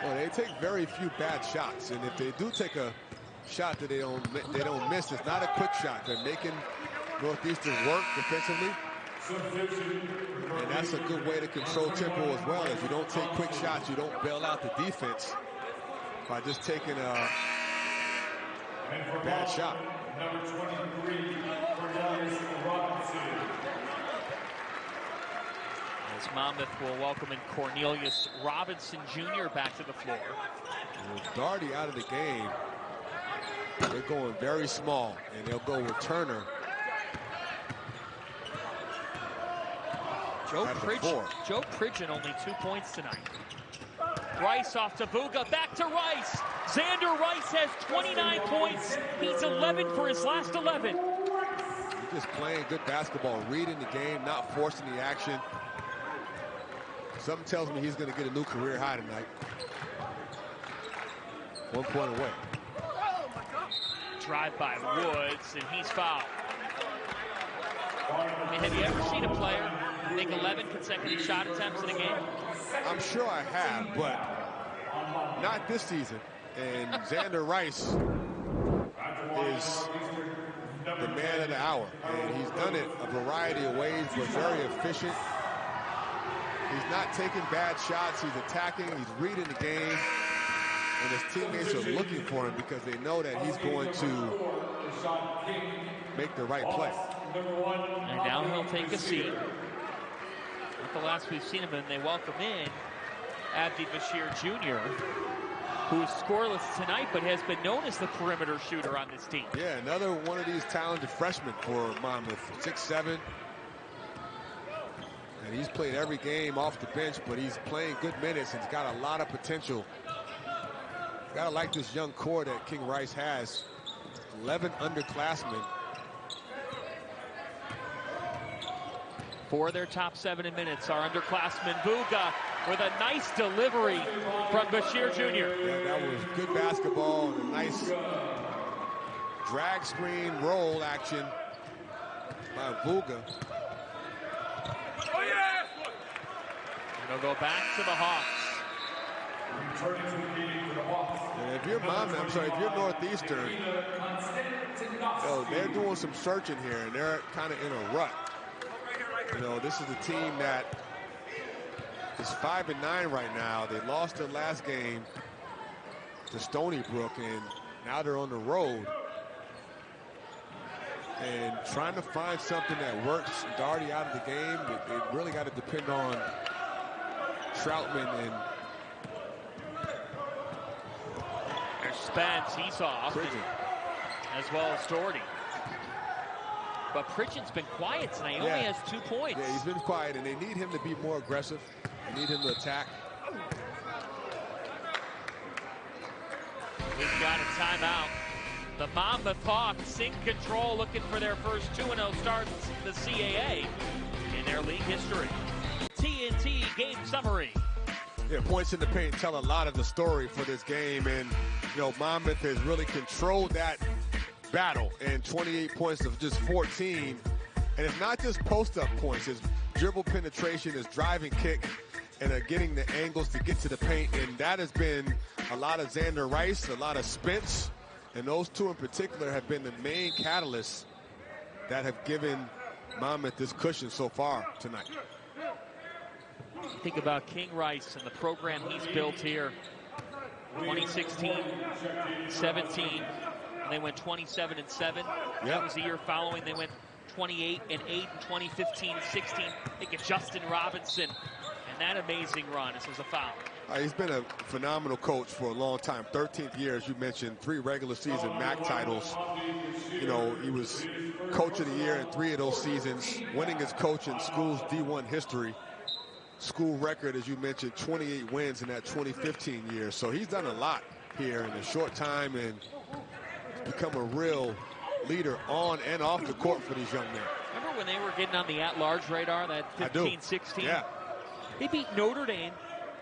Well, they take very few bad shots, and if they do take a shot that they don't miss, it's not a quick shot. They're making Northeastern work defensively, and that's a good way to control tempo as well. If you don't take quick shots, you don't bail out the defense by just taking a bad shot. Number 23, Cornelius Robinson. As Monmouth will welcome in Cornelius Robinson Jr. back to the floor. With Doherty out of the game, they're going very small, and they'll go with Turner. Joe Pridgeon only 2 points tonight. Rice off to Vuga, back to Rice. Xander Rice has 29 points. He's 11 for his last 11. He's just playing good basketball, reading the game, not forcing the action. Something tells me he's going to get a new career high tonight. 1 point away. Drive by Woods, and he's fouled. I mean, have you ever seen a player make 11 consecutive shot attempts in a game? I'm sure I have, but not this season. And Xander Rice is the man of the hour. And he's done it a variety of ways, but very efficient. He's not taking bad shots. He's attacking. He's reading the game. And his teammates are looking for him because they know that he's going to make the right play. And now he'll take a seat. the last we've seen him, and they welcome in Abdi Bashir Jr., who is scoreless tonight, but has been known as the perimeter shooter on this team. Yeah, another one of these talented freshmen for Monmouth, 6'7". And he's played every game off the bench, but he's playing good minutes and he's got a lot of potential. Gotta like this young core that King Rice has. 11 underclassmen. 4 of their top 7 in minutes are underclassmen. Vuga with a nice delivery from Bashir Jr. Yeah, that was good basketball and a nice drag screen roll action by Vuga. And they'll go back to the Hawks. And if you're if you're Northeastern, they're doing some searching here and they're kind of in a rut. You know, this is a team that is 5-9 right now. They lost their last game to Stony Brook, and now they're on the road. And trying to find something that works. Daugherty out of the game. They really got to depend on Troutman and There's Spence, he's off, Pridgeon, as well as Daugherty. But Pridgeon's been quiet tonight. He only has 2 points. Yeah, he's been quiet, and they need him to be more aggressive. They need him to attack. We've got a timeout. The Monmouth Hawks in control, looking for their first 2-0 start in the CAA in their league history. TNT game summary. Yeah, points in the paint tell a lot of the story for this game, and you know, Monmouth has really controlled that battle, and 28 points of just 14. And it's not just post-up points, it's dribble penetration, it's driving kick, and getting the angles to get to the paint. And that has been a lot of Xander Rice, a lot of Spence, and those two in particular have been the main catalysts that have given Monmouth this cushion so far tonight. Think about King Rice and the program he's built here. 2016-17. And they went 27-7. That was the year following. They went 28-8 in 2015-16. Think of Justin Robinson and that amazing run. This was a foul. He's been a phenomenal coach for a long time. 13th year, as you mentioned, 3 regular season MAC titles. You know, he was coach of the year in 3 of those seasons, winning as coach in school's D1 history. School record, as you mentioned, 28 wins in that 2015 year. So he's done a lot here in a short time and become a real leader on and off the court for these young men. Remember when they were getting on the at-large radar, that 15-16? Yeah. They beat Notre Dame,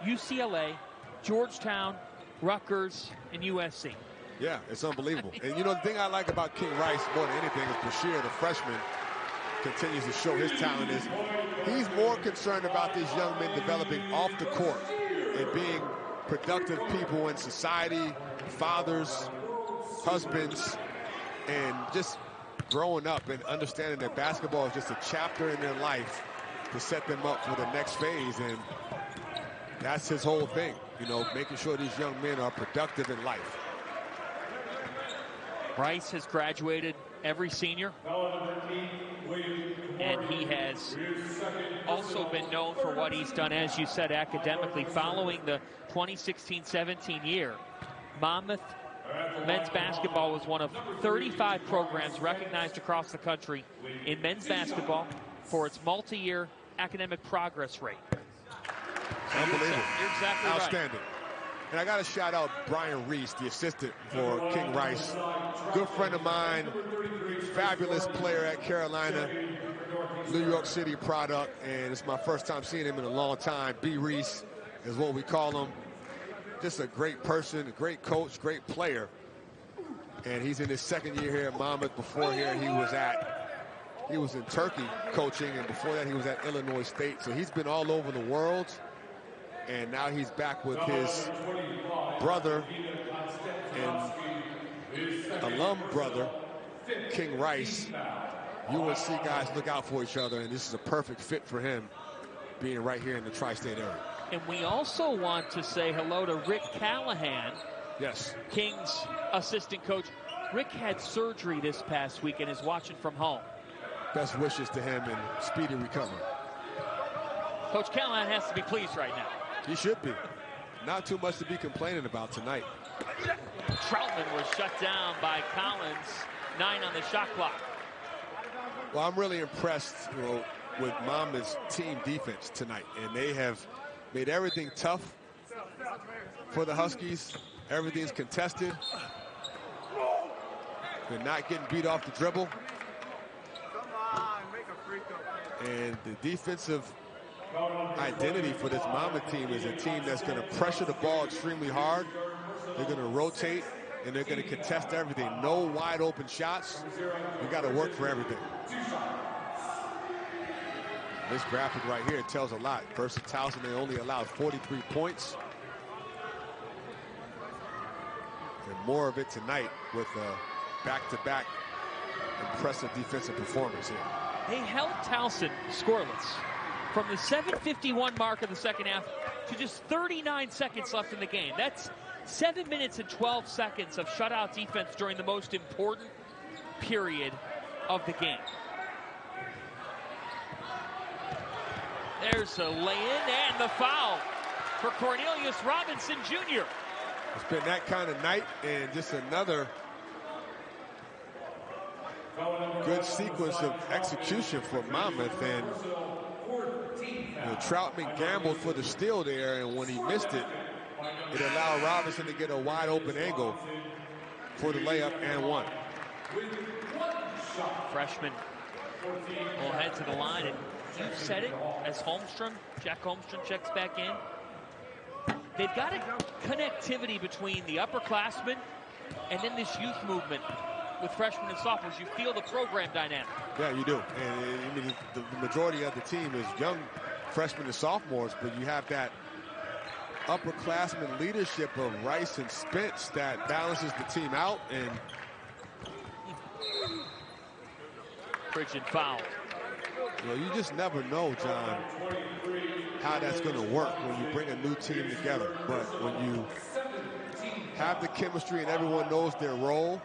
UCLA, Georgetown, Rutgers, and USC. Yeah, it's unbelievable. And you know, the thing I like about King Rice more than anything is Bashir, the freshman, continues to show his talent. Is he's more concerned about these young men developing off the court and being productive people in society, fathers, husbands, and just growing up and understanding that basketball is just a chapter in their life to set them up for the next phase. And that's his whole thing, you know, making sure these young men are productive in life. Rice has graduated every senior, and he has also been known for what he's done, as you said, academically. Following the 2016-17 year, Monmouth men's basketball was one of 35 programs recognized across the country in men's basketball for its multi-year academic progress rate. Unbelievable. You're exactly right. Outstanding. And I got to shout out Brian Reese, the assistant for King Rice. Good friend of mine, fabulous player at Carolina, New York City product, and it's my first time seeing him in a long time. B. Reese is what we call him. Just a great person, a great coach, great player. And he's in his second year here at Monmouth. Before here, he was in Turkey coaching, and before that, he was at Illinois State. So he's been all over the world. And now he's back with his brother and alum brother, King Rice. UNC guys look out for each other, and this is a perfect fit for him, being right here in the tri-state area. And we also want to say hello to Rick Callahan, yes, King's assistant coach. Rick had surgery this past week and is watching from home. Best wishes to him and speedy recovery. Coach Callahan has to be pleased right now. He should be. Not too much to be complaining about tonight. Troutman was shut down by Collins. 9 on the shot clock. Well, I'm really impressed, with Monmouth's team defense tonight, and they have made everything tough for the Huskies. Everything's contested. They're not getting beat off the dribble. And the defensive identity for this Monmouth team is a team that's going to pressure the ball extremely hard. They're going to rotate, and they're going to contest everything. No wide open shots. You got to work for everything. This graphic right here tells a lot. Versus Towson, they only allowed 43 points. And more of it tonight with a back-to-back impressive defensive performance here. They held Towson scoreless from the 7:51 mark of the second half to just 39 seconds left in the game. That's 7 minutes and 12 seconds of shutout defense during the most important period of the game. There's a lay-in and the foul for Cornelius Robinson Jr. It's been that kind of night, and just another good sequence of execution for Monmouth. And Troutman gambled for the steal there, and when he missed it, it allowed Robinson to get a wide open angle for the layup and one. Freshman will head to the line, and you said it as Jack Holmstrom checks back in. They've got a connectivity between the upperclassmen and then this youth movement with freshmen and sophomores. You feel the program dynamic. Yeah, you do. And I mean, the majority of the team is young freshmen and sophomores, but you have that upperclassman leadership of Rice and Spence that balances the team out. And Pridgeon foul. You just never know, John, how that's going to work when you bring a new team together. But when you have the chemistry and everyone knows their role,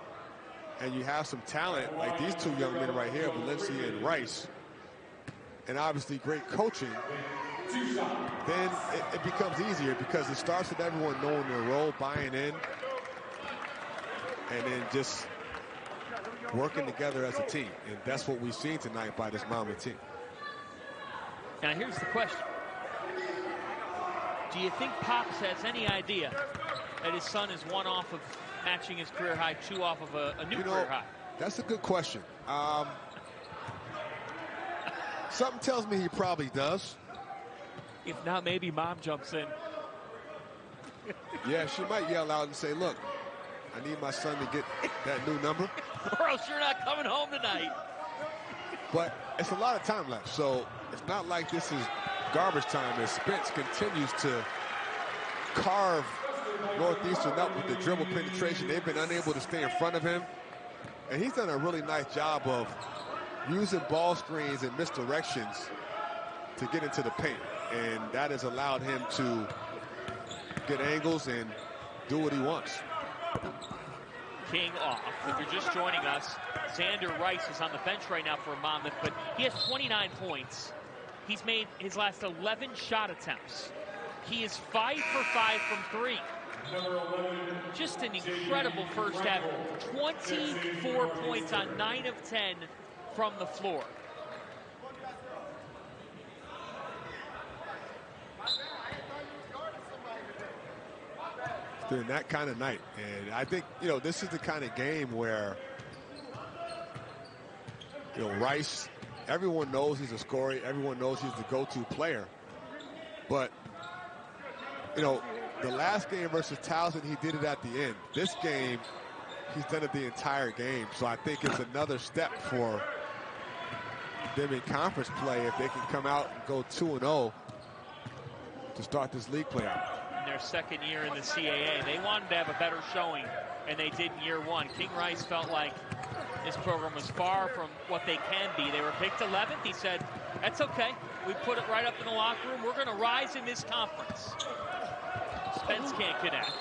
and you have some talent like these two young men right here, Valencia and Rice, and obviously great coaching, then it becomes easier because it starts with everyone knowing their role, buying in, and then just working together as a team. And that's what we've seen tonight by this Monmouth team. Now here's the question. Do you think Pops has any idea that his son is 1 off of matching his career high, 2 off of a new career high? That's a good question. Something tells me he probably does. If not, maybe Mom jumps in. Yeah, she might yell out and say, look, I need my son to get that new number. Or else you're not coming home tonight. But it's a lot of time left, so it's not like this is garbage time as Spence continues to carve Northeastern up with the dribble penetration. They've been unable to stay in front of him. And he's done a really nice job of using ball screens and misdirections to get into the paint. And that has allowed him to get angles and do what he wants. King off. If you're just joining us, Xander Rice is on the bench right now for Monmouth, but he has 29 points. He's made his last 11 shot attempts. He is 5 for 5 from 3. Just an incredible first half. 24 points on 9 of 10 from the floor. During that kind of night. And I think, this is the kind of game where, Rice, everyone knows he's a scorer. Everyone knows he's the go-to player. But, the last game versus Towson, he did it at the end. This game, he's done it the entire game. So I think it's another step for them in conference play if they can come out and go 2-0 to start this league play out. Their second year in the CAA. They wanted to have a better showing, and they did in year 1. King Rice felt like this program was far from what they can be. They were picked 11th. He said, that's okay. We put it right up in the locker room. We're going to rise in this conference. Spence can't connect.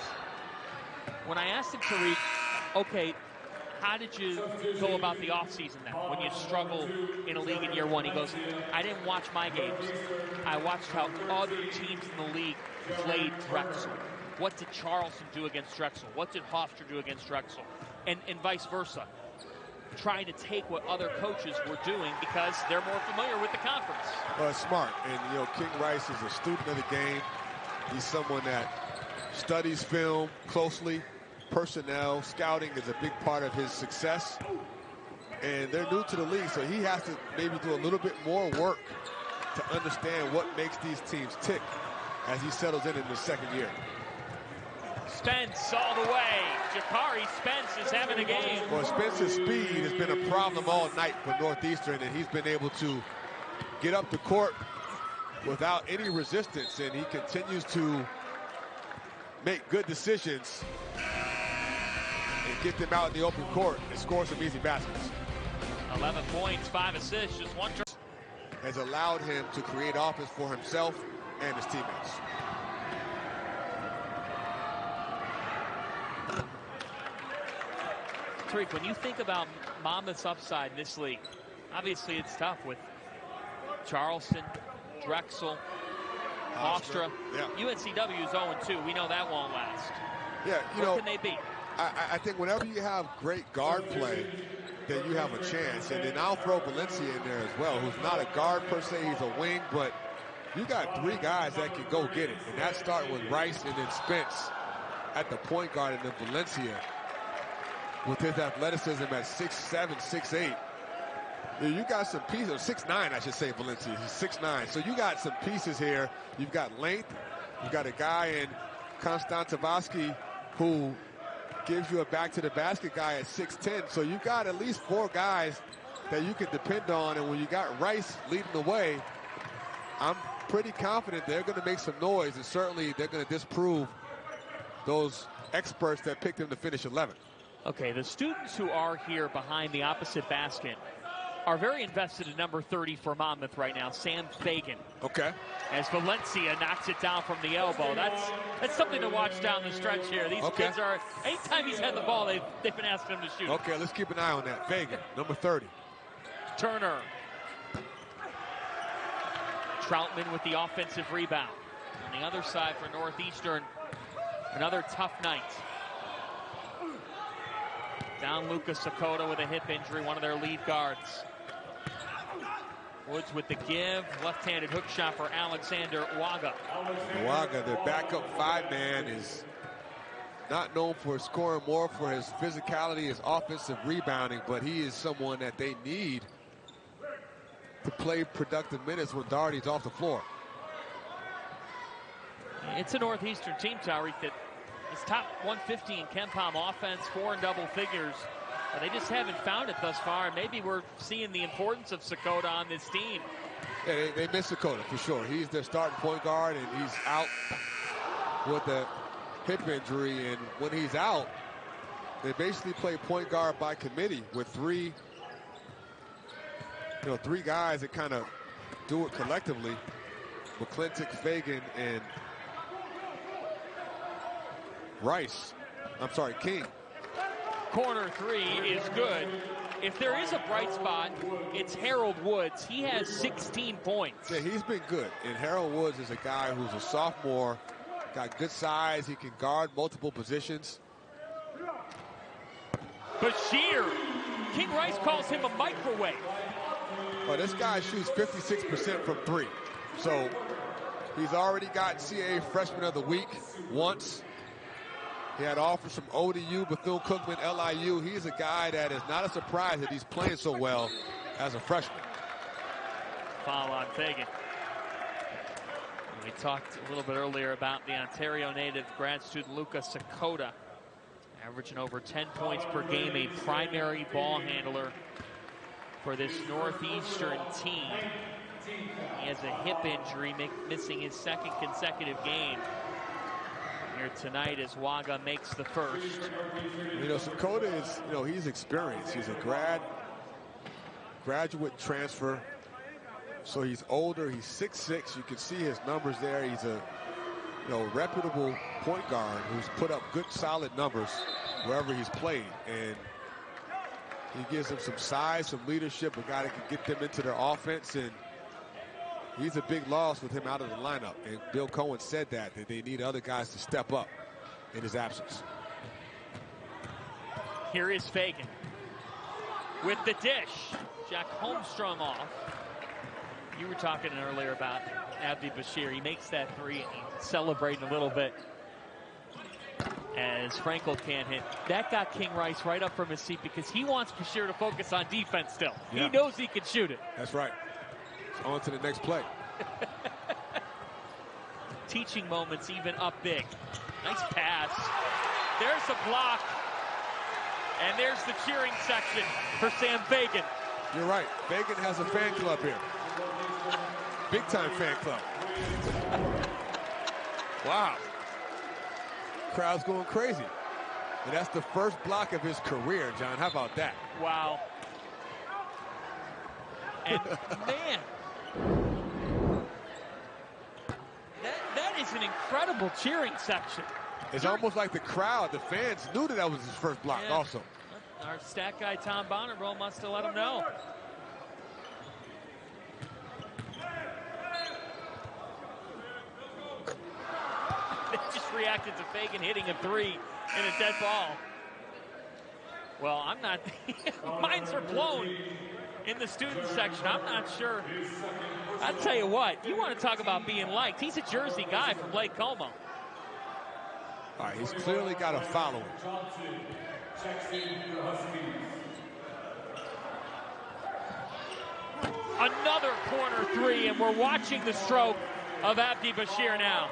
When I asked him, Tariq, okay, how did you go about the offseason then when you struggle in a league in year one? He goes, I didn't watch my games. I watched how other teams in the league played Drexel. What did Charleston do against Drexel? What did Hofstra do against Drexel? And vice versa. Trying to take what other coaches were doing because they're more familiar with the conference. Well, it's smart. And, you know, King Rice is a student of the game. He's someone that studies film closely. Personnel, scouting is a big part of his success. And they're new to the league, so he has to maybe do a little bit more work to understand what makes these teams tick as he settles in the second year. Spence all the way. Jakari Spence is having a game. Well, Spence's speed has been a problem all night for Northeastern, and he's been able to get up the court without any resistance, and he continues to make good decisions and get them out in the open court and score some easy baskets. 11 points, 5 assists, just one. Has allowed him to create offense for himself and his teammates. Tariq, when you think about Monmouth's upside in this league, obviously it's tough with Charleston, Drexel, Hofstra. Yeah. UNCW is 0-2. We know that won't last. Yeah, you what know, can they be? I think whenever you have great guard play, then you have a chance. And then I'll throw Valencia in there as well, who's not a guard per se, he's a wing, but you got 3 guys that can go get it. And that starts with Rice and then Spence at the point guard, and then Valencia with his athleticism at 6'7", 6'8". You got some pieces, 6'9", I should say, Valencia. He's 6'9". So you got some pieces here. You've got length. You've got a guy in Konstantinovsky who gives you a back-to-the-basket guy at 6'10". So you've got at least 4 guys that you can depend on. And when you got Rice leading the way, I'm pretty confident they're going to make some noise. And certainly they're going to disprove those experts that picked him to finish 11th. Okay, the students who are here behind the opposite basket are very invested in number 30 for Monmouth right now, Sam Fagan. Okay. As Valencia knocks it down from the elbow. That's something to watch down the stretch here. These kids are, anytime he's had the ball, they've been asking him to shoot. Okay, let's keep an eye on that. Fagan, number 30. Turner. Troutman with the offensive rebound. On the other side for Northeastern, another tough night. Down Lucas Sakota with a hip injury, one of their lead guards. Woods with the give, left-handed hook shot for Alexander Waga. Waga, their backup 5-man, is not known for scoring more for his physicality, his offensive rebounding, but he is someone that they need to play productive minutes when Doherty's off the floor. It's a Northeastern team, Tariq, that is top 150 in KenPom offense, 4 in double figures. But they just haven't found it thus far. And maybe we're seeing the importance of Sakota on this team. Yeah, they miss Sakota for sure. He's their starting point guard, and he's out with a hip injury. And when he's out, they basically play point guard by committee with 3 guys that kind of do it collectively. McClintock, Fagan, and King. Corner 3 is good. If there is a bright spot, it's Harold Woods. He has 16 points. Yeah, he's been good. And Harold Woods is a guy who's a sophomore, got good size. He can guard multiple positions. Bashir. King Rice calls him a microwave. Well, this guy shoots 56% from 3. So he's already got CAA Freshman of the Week once. He had offers from ODU, Bethune-Cookman, LIU. He's a guy that is not a surprise that he's playing so well as a freshman. Foul on Fagan. We talked a little bit earlier about the Ontario native grad student Lucas Sakota, averaging over 10 points per game, a primary ball handler for this Northeastern team. He has a hip injury, missing his 2nd consecutive game here tonight as Waga makes the first. Sakota is, he's experienced. He's a graduate transfer. So he's older. He's 6'6". You can see his numbers there. He's a, reputable point guard who's put up good, solid numbers wherever he's played. And He gives them some size, some leadership, a guy that can get them into their offense, and he's a big loss with him out of the lineup. And Bill Cohen said that they need other guys to step up in his absence. Here is Fagan with the dish. Jack Holmstrom off. You were talking earlier about Abdi Bashir. He makes that three and he's celebrating a little bit as Frankel can't hit. That got King Rice right up from his seat because he wants Bashir to focus on defense still. Yeah. He knows he can shoot it. That's right. On to the next play. Teaching moments even up big. Nice pass. There's a block. And there's the cheering section for Sam Fagan. You're right. Fagan has a fan club here. Big time fan club. Wow. Crowd's going crazy. And that's the first block of his career, John. How about that? Wow. And man, that is an incredible cheering section. It's almost like the crowd, the fans knew that was his first block also. Our stat guy, Tom Bonneville, must have let him know. They just reacted to Fagan hitting a three in a dead ball. Well, I'm not. Minds are blown in the student section. I'm not sure. I'll tell you what, you want to talk about being liked. He's a Jersey guy from Lake Como. All right, he's clearly got a following. Another corner three, and we're watching the stroke of Abdi Bashir now.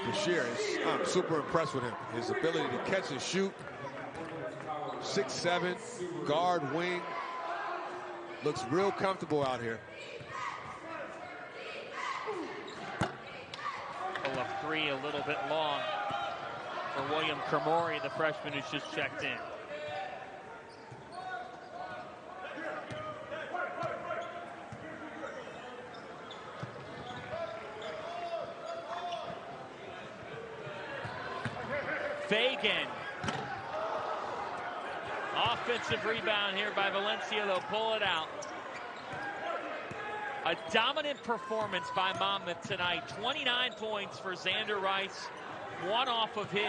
Bashir, I'm super impressed with him. His ability to catch and shoot. 6'7", guard, wing. Looks real comfortable out here. Pull up three a little bit long for William Kermori, the freshman who's just checked in. Fagan. Offensive rebound here by Valencia. They'll pull it out. A dominant performance by Monmouth tonight. 29 points for Xander Rice. One off of his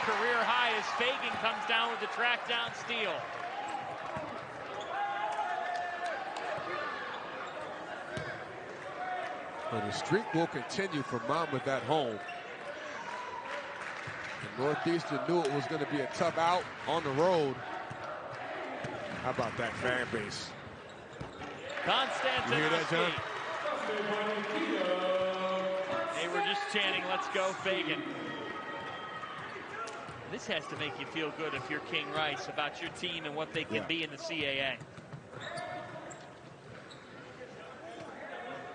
career high as Fagan comes down with the track down steal. Well, the streak will continue for Monmouth at home. And Northeastern knew it was going to be a tough out on the road. How about that fan base? Konstantinovsky. You hear that, John? They were just chanting, "Let's go, Fagan." This has to make you feel good if you're King Rice about your team and what they can be in the CAA.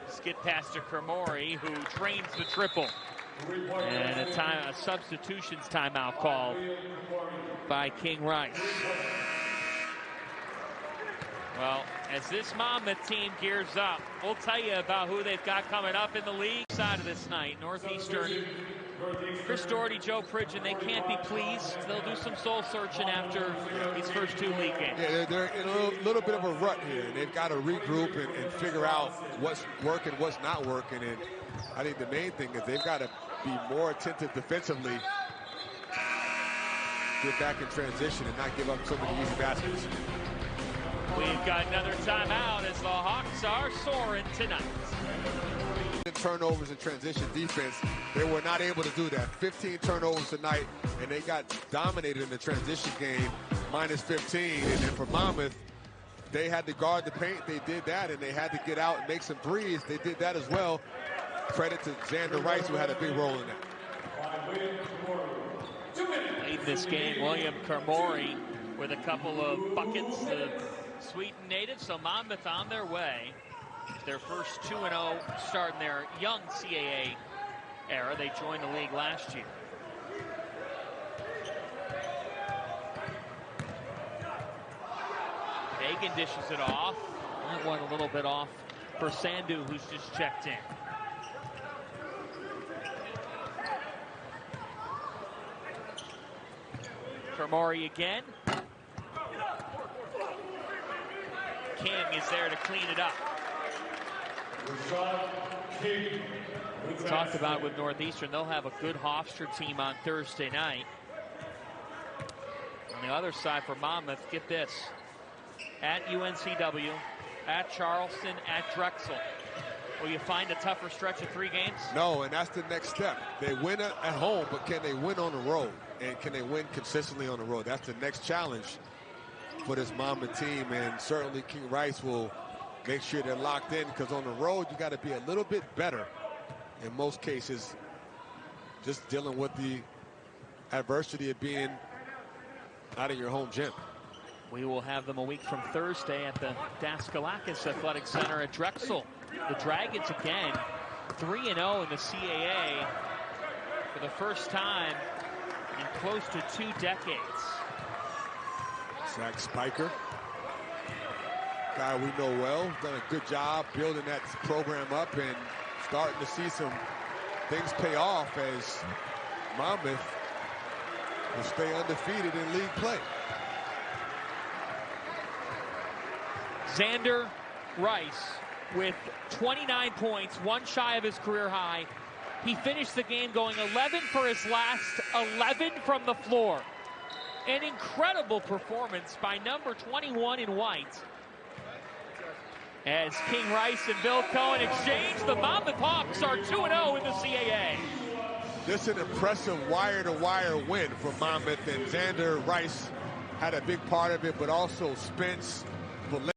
Skid past to Kermori, who trains the triple. And a substitutions timeout call by King Rice. Well, as this Monmouth team gears up, we'll tell you about who they've got coming up in the league side of this night. Northeastern, Chris Doherty, Joe Pridgeon, they can't be pleased. They'll do some soul searching after these first two league games. Yeah, they're in a little bit of a rut here, and they've got to regroup and figure out what's working, what's not working. And I think the main thing is they've got to be more attentive defensively, get back in transition, and not give up so many easy baskets. We've got another timeout as the Hawks are soaring tonight. Turnovers in transition defense, they were not able to do that. 15 turnovers tonight, and they got dominated in the transition game, minus 15. And then for Monmouth, they had to guard the paint. They did that, and they had to get out and make some threes. They did that as well. Credit to Xander Rice, who had a big role in that. Late in this game, William Kermori with a couple of buckets to sweeten natives. So Monmouth on their way. Their first 2-0 start in their young CAA era. They joined the league last year. Fagan dishes it off. That one a little bit off for Sandu, who's just checked in. Kermori again. King is there to clean it up. We talked about with Northeastern, they'll have a good Hofstra team on Thursday night. On the other side for Monmouth, get this. At UNCW, at Charleston, at Drexel. Will you find a tougher stretch of 3 games? No, and that's the next step. They win at home, but can they win on the road? And can they win consistently on the road? That's the next challenge for this Monmouth team, and certainly King Rice will make sure they're locked in, because on the road you got to be a little bit better in most cases, just dealing with the adversity of being out of your home gym. We will have them a week from Thursday at the Daskalakis Athletic Center at Drexel. The Dragons again 3-0 in the CAA for the first time in close to 2 decades. Zach Spiker, guy we know well, done a good job building that program up and starting to see some things pay off as Monmouth will stay undefeated in league play. Xander Rice with 29 points, 1 shy of his career high. He finished the game going 11 for his last 11 from the floor. An incredible performance by number 21 in white. As King Rice and Bill Cohen exchange, the Monmouth Hawks are 2-0 in the CAA. This is an impressive wire-to-wire win for Monmouth, and Xander Rice had a big part of it, but also Spence,